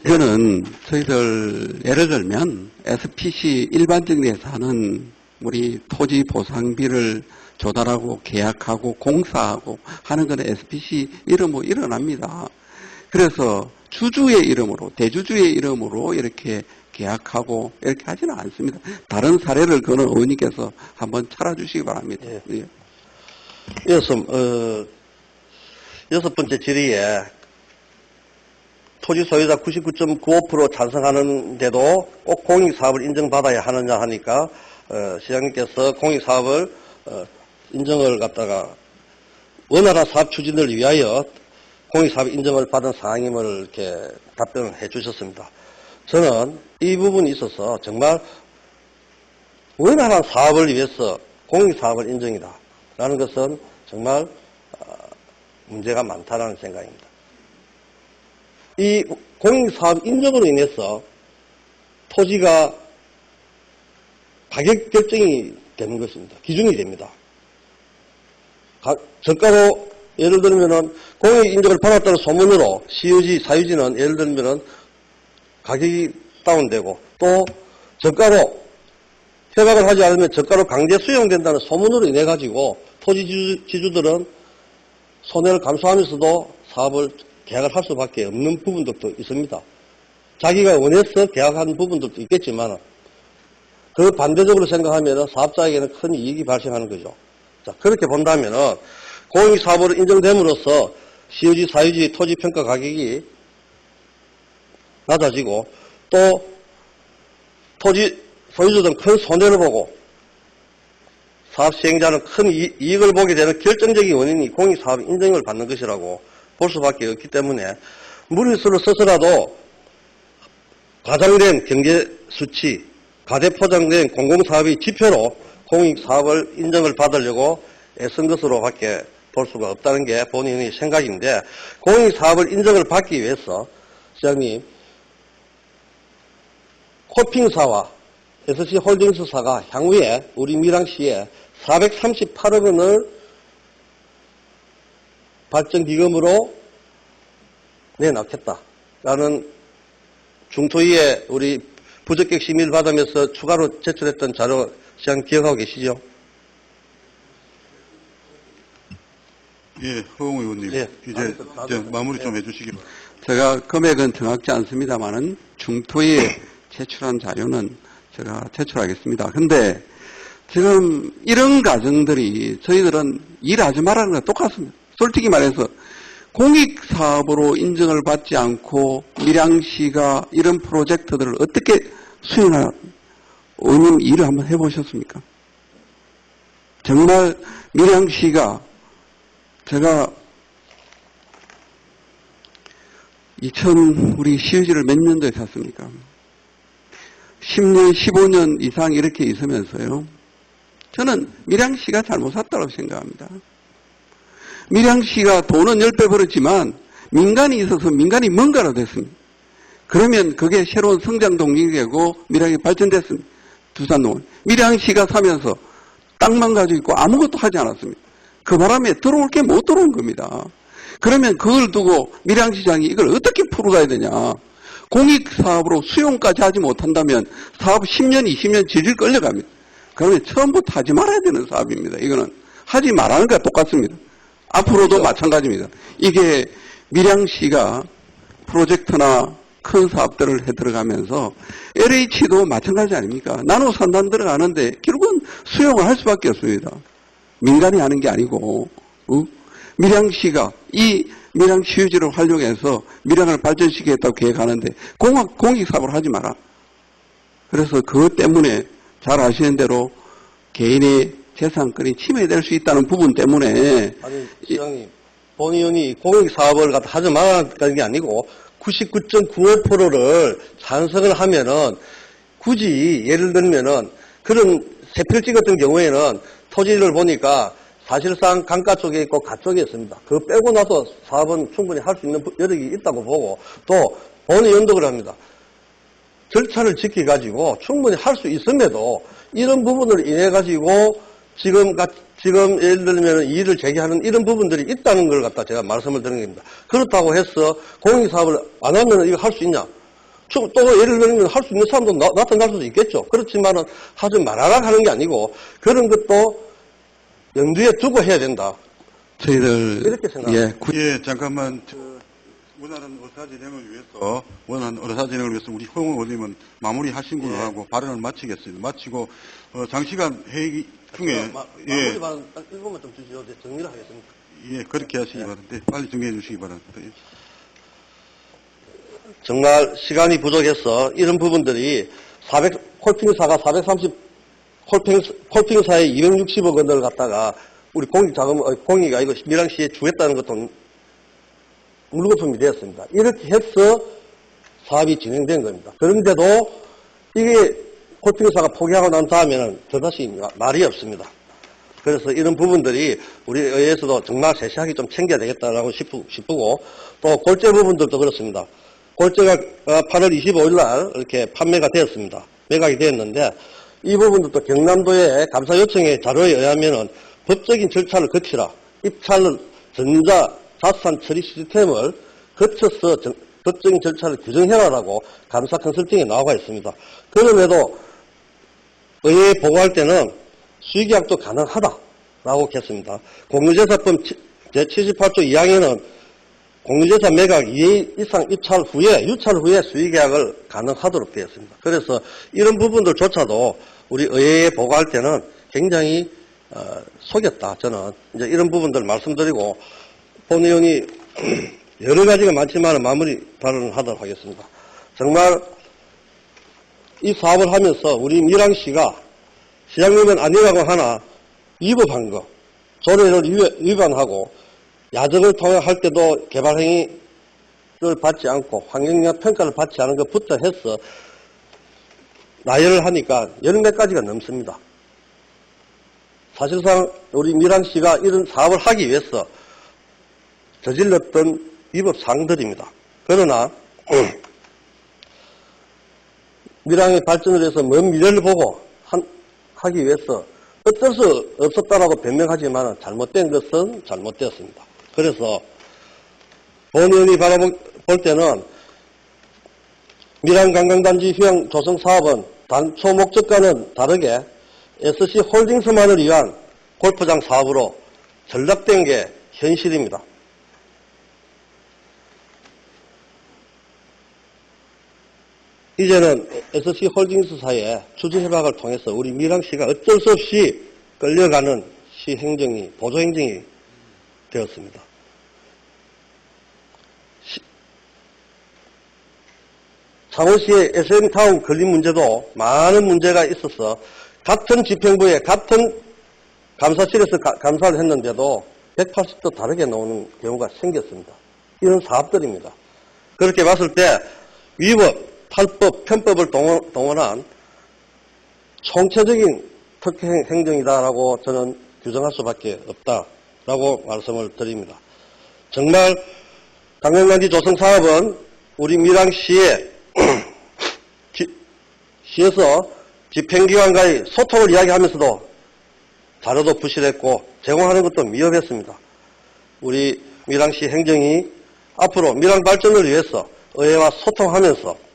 이거는 저희들 예를 들면 SPC 일반적인 회사는 우리 토지 보상비를 조달하고 계약하고 공사하고 하는 것은 SPC 이름으로 일어납니다. 그래서 주주의 이름으로, 대주주의 이름으로 이렇게 계약하고 이렇게 하지는 않습니다. 다른 사례를 그는 의원님께서 한번 찾아주시기 바랍니다. 예. 예. 여섯 번째 질의에 토지 소유자 99.95% 찬성하는데도 꼭 공익사업을 인정받아야 하느냐 하니까 시장님께서 공익사업을 인정을 갖다가 원활한 사업 추진을 위하여 공익사업 인정을 받은 사항임을 이렇게 답변을 해 주셨습니다. 저는 이 부분에 있어서 정말 원활한 사업을 위해서 공익사업을 인정이다 라는 것은 정말 문제가 많다라는 생각입니다. 이 공익사업 인정으로 인해서 토지가 가격 결정이 되는 것입니다. 기준이 됩니다. 저가로 예를 들면은 공익 인정을 받았다는 소문으로 시유지, 사유지는 예를 들면은 가격이 다운되고 또 저가로 협약을 하지 않으면 저가로 강제 수용된다는 소문으로 인해 가지고 토지 지주들은 손해를 감수하면서도 사업을 계약을 할 수밖에 없는 부분들도 있습니다. 자기가 원해서 계약한 부분들도 있겠지만 그 반대적으로 생각하면 사업자에게는 큰 이익이 발생하는 거죠. 자, 그렇게 본다면은 공익사업으로 인정됨으로써 시유지, 사유지, 토지 평가 가격이 낮아지고 또 토지 소유주들은 큰 손해를 보고 사업 시행자는 큰 이익을 보게 되는 결정적인 원인이 공익사업 인정을 받는 것이라고 볼 수밖에 없기 때문에 무리수를 써서라도 가장된 경제수치, 가대포장된 공공사업의 지표로 공익사업을 인정을 받으려고 애쓴 것으로 밖에 볼 수가 없다는 게 본인의 생각인데 공익사업을 인정을 받기 위해서 시장님 코핑사와 SC홀딩스사가 향후에 우리 밀양시에 438억 원을 발전기금으로 내놓겠다라는 중토위에 우리 부적격 심의를 받으면서 추가로 제출했던 자료 시장 기억하고 계시죠? 예, 허웅 의원님. 예. 이제 마무리 좀 해주시기 바랍니다. 제가 금액은 정확치 않습니다만은 중토에 제출한 자료는 제가 제출하겠습니다. 근데 지금 이런 가정들이 저희들은 일하지 말라는 거 똑같습니다. 솔직히 말해서 공익사업으로 인정을 받지 않고 밀양시가 이런 프로젝트들을 어떻게 수행할 의원님 일을 한번 해보셨습니까? 정말 밀양시가 제가 우리 시유지를 몇 년도에 샀습니까? 10년, 15년 이상 이렇게 있으면서요. 저는 밀양시가 잘못 샀다고 생각합니다. 밀양시가 돈은 10배 벌었지만 민간이 있어서 민간이 뭔가로 됐습니다. 그러면 그게 새로운 성장 동력이 되고 밀양이 발전됐습니다. 두산농원. 밀양시가 사면서 땅만 가지고 있고 아무것도 하지 않았습니다. 그 바람에 들어올 게 못 들어온 겁니다. 그러면 그걸 두고 밀양시장이 이걸 어떻게 풀어가야 되냐. 공익사업으로 수용까지 하지 못한다면 사업 10년, 20년 질질 끌려갑니다. 그러면 처음부터 하지 말아야 되는 사업입니다. 이거는 하지 말라는 거와 똑같습니다. 앞으로도 그렇죠. 마찬가지입니다. 이게 밀양시가 프로젝트나 큰 사업들을 해 들어가면서 LH도 마찬가지 아닙니까? 나노 산단 들어가는데 결국은 수용을 할 수밖에 없습니다. 민간이 하는 게 아니고 밀양시가 이 밀양시유지를 활용해서 밀양을 발전시키겠다고 계획하는데 공익사업을 하지 마라. 그래서 그것 때문에 잘 아시는 대로 개인의 재산권이 침해될 수 있다는 부분 때문에 아니 시장님 본 의원이 공익사업을 갖다 하지 말라는 게 아니고 99.95%를 찬성을 하면은 굳이 예를 들면은 그런 세필지 같은 경우에는 토지를 보니까 사실상 강가 쪽에 있고 가 쪽에 있습니다. 그거 빼고 나서 사업은 충분히 할 수 있는 여력이 있다고 보고 또 본의 연독을 합니다. 절차를 지켜가지고 충분히 할 수 있음에도 이런 부분을 인해 가지고 지금 예를 들면 이의를 제기하는 이런 부분들이 있다는 걸 갖다 제가 말씀을 드리는 겁니다. 그렇다고 해서 공익사업을 안 하면 이거 할 수 있냐? 또 예를 들면 할 수 있는 사람도 나타날 수도 있겠죠. 그렇지만은 하지 말아라 하는 게 아니고 그런 것도 염두에 두고 해야 된다. 저희들 이렇게 생각합니다. 예, 잠깐만. 원하는 의사 진행을 위해서 우리 허웅 의원님은 마무리하신 걸로 하고 발언을 마치겠습니다. 마치고 장시간 회의 중에 마무리 발언 딱 1분만 좀 주시죠. 정리를 하겠습니다. 예, 그렇게 하시기 바랍니다. 빨리 정리해 주시기 바랍니다. 예. 정말 시간이 부족해서 이런 부분들이 콜핑사가 430 콜핑사에 260억 원을 갖다가 우리 공익이 이거 밀양시에 주겠다는 것도 물거품이 되었습니다. 이렇게 해서 사업이 진행된 겁니다. 그런데도 이게 콜핑사가 포기하고 난 다음에는 더다시 말이 없습니다. 그래서 이런 부분들이 우리 의회에서도 정말 세세하게 좀 챙겨야 되겠다라고 싶고 또 골재 부분들도 그렇습니다. 골재가 8월 25일 날 이렇게 판매가 되었습니다. 매각이 되었는데 이 부분도 또 경남도의 감사 요청의 자료에 의하면은 법적인 절차를 거치라. 입찰을 전자 자산 처리 시스템을 거쳐서 법적인 절차를 규정해라라고 감사 컨설팅에 나와 있습니다. 그럼에도 의회에 보고할 때는 수의계약도 가능하다라고 했습니다. 공유재산법 제78조 2항에는 공유재산 매각 2회 이상 입찰 후에, 유찰 후에 수의계약을 가능하도록 되어 있습니다. 그래서 이런 부분들조차도 우리 의회에 보고할 때는 굉장히 속였다. 저는 이제 이런 부분들 말씀드리고 본 의원이 여러 가지가 많지만 마무리 발언을 하도록 하겠습니다. 정말 이 사업을 하면서 우리 밀양시가 시장님은 아니라고 하나 위법한 거, 조례를 위반하고 야정을 통해 할 때도 개발행위를 받지 않고 환경영향 평가를 받지 않은 것부터 해서 나열을 하니까 10몇 가지가 넘습니다. 사실상 우리 밀양시가 이런 사업을 하기 위해서 저질렀던 위법사항들입니다. 그러나 밀양의 발전을 위해서 먼 미래를 보고 하기 위해서 어쩔 수 없었다라고 변명하지만 잘못된 것은 잘못되었습니다. 그래서 본 의원이 바라볼 때는 밀양관광단지 휴양 조성 사업은 단초 목적과는 다르게 SC홀딩스만을 위한 골프장 사업으로 전락된 게 현실입니다. 이제는 SC홀딩스사의 추진협약을 통해서 우리 밀양시가 어쩔 수 없이 끌려가는 시행정이, 보조행정이 되었습니다. 창원시의 SM타운 건립 문제도 많은 문제가 있어서 같은 집행부에 같은 감사실에서 감사를 했는데도 180도 다르게 나오는 경우가 생겼습니다. 이런 사업들입니다. 그렇게 봤을 때 위법, 탈법, 편법을 동원한 총체적인 특혜행정이다라고 저는 규정할 수밖에 없다라고 말씀을 드립니다. 정말 관광단지 조성 사업은 우리 밀양시에 시에서 집행기관과의 소통을 이야기하면서도 자료도 부실했고 제공하는 것도 미흡했습니다. 우리 밀양시 행정이 앞으로 밀양 발전을 위해서 의회와 소통하면서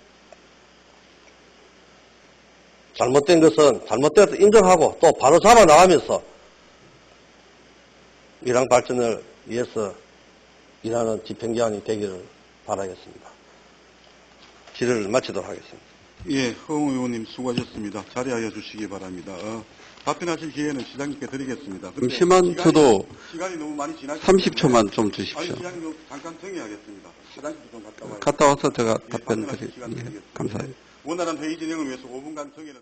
잘못된 것은 잘못되었다 인정하고 또 바로 잡아 나가면서 밀양 발전을 위해서 일하는 집행기관이 되기를 바라겠습니다. 질의를 마치도록 하겠습니다. 예, 허웅 의원님 수고하셨습니다. 자리하여 주시기 바랍니다. 답변하실 기회는 시장님께 드리겠습니다. 잠시만 저도 시간이 너무 많이 지나서 30초만 좀 아니, 주십시오. 시장님 잠깐 정리하겠습니다. 화장실 좀 갔다 와요. 갔다 와서 제가 예, 답변 답변하실 시간 드리겠습니다. 드리겠습니다. 감사합니다. 원활한 회의 진행을 위해서 5분간 정해는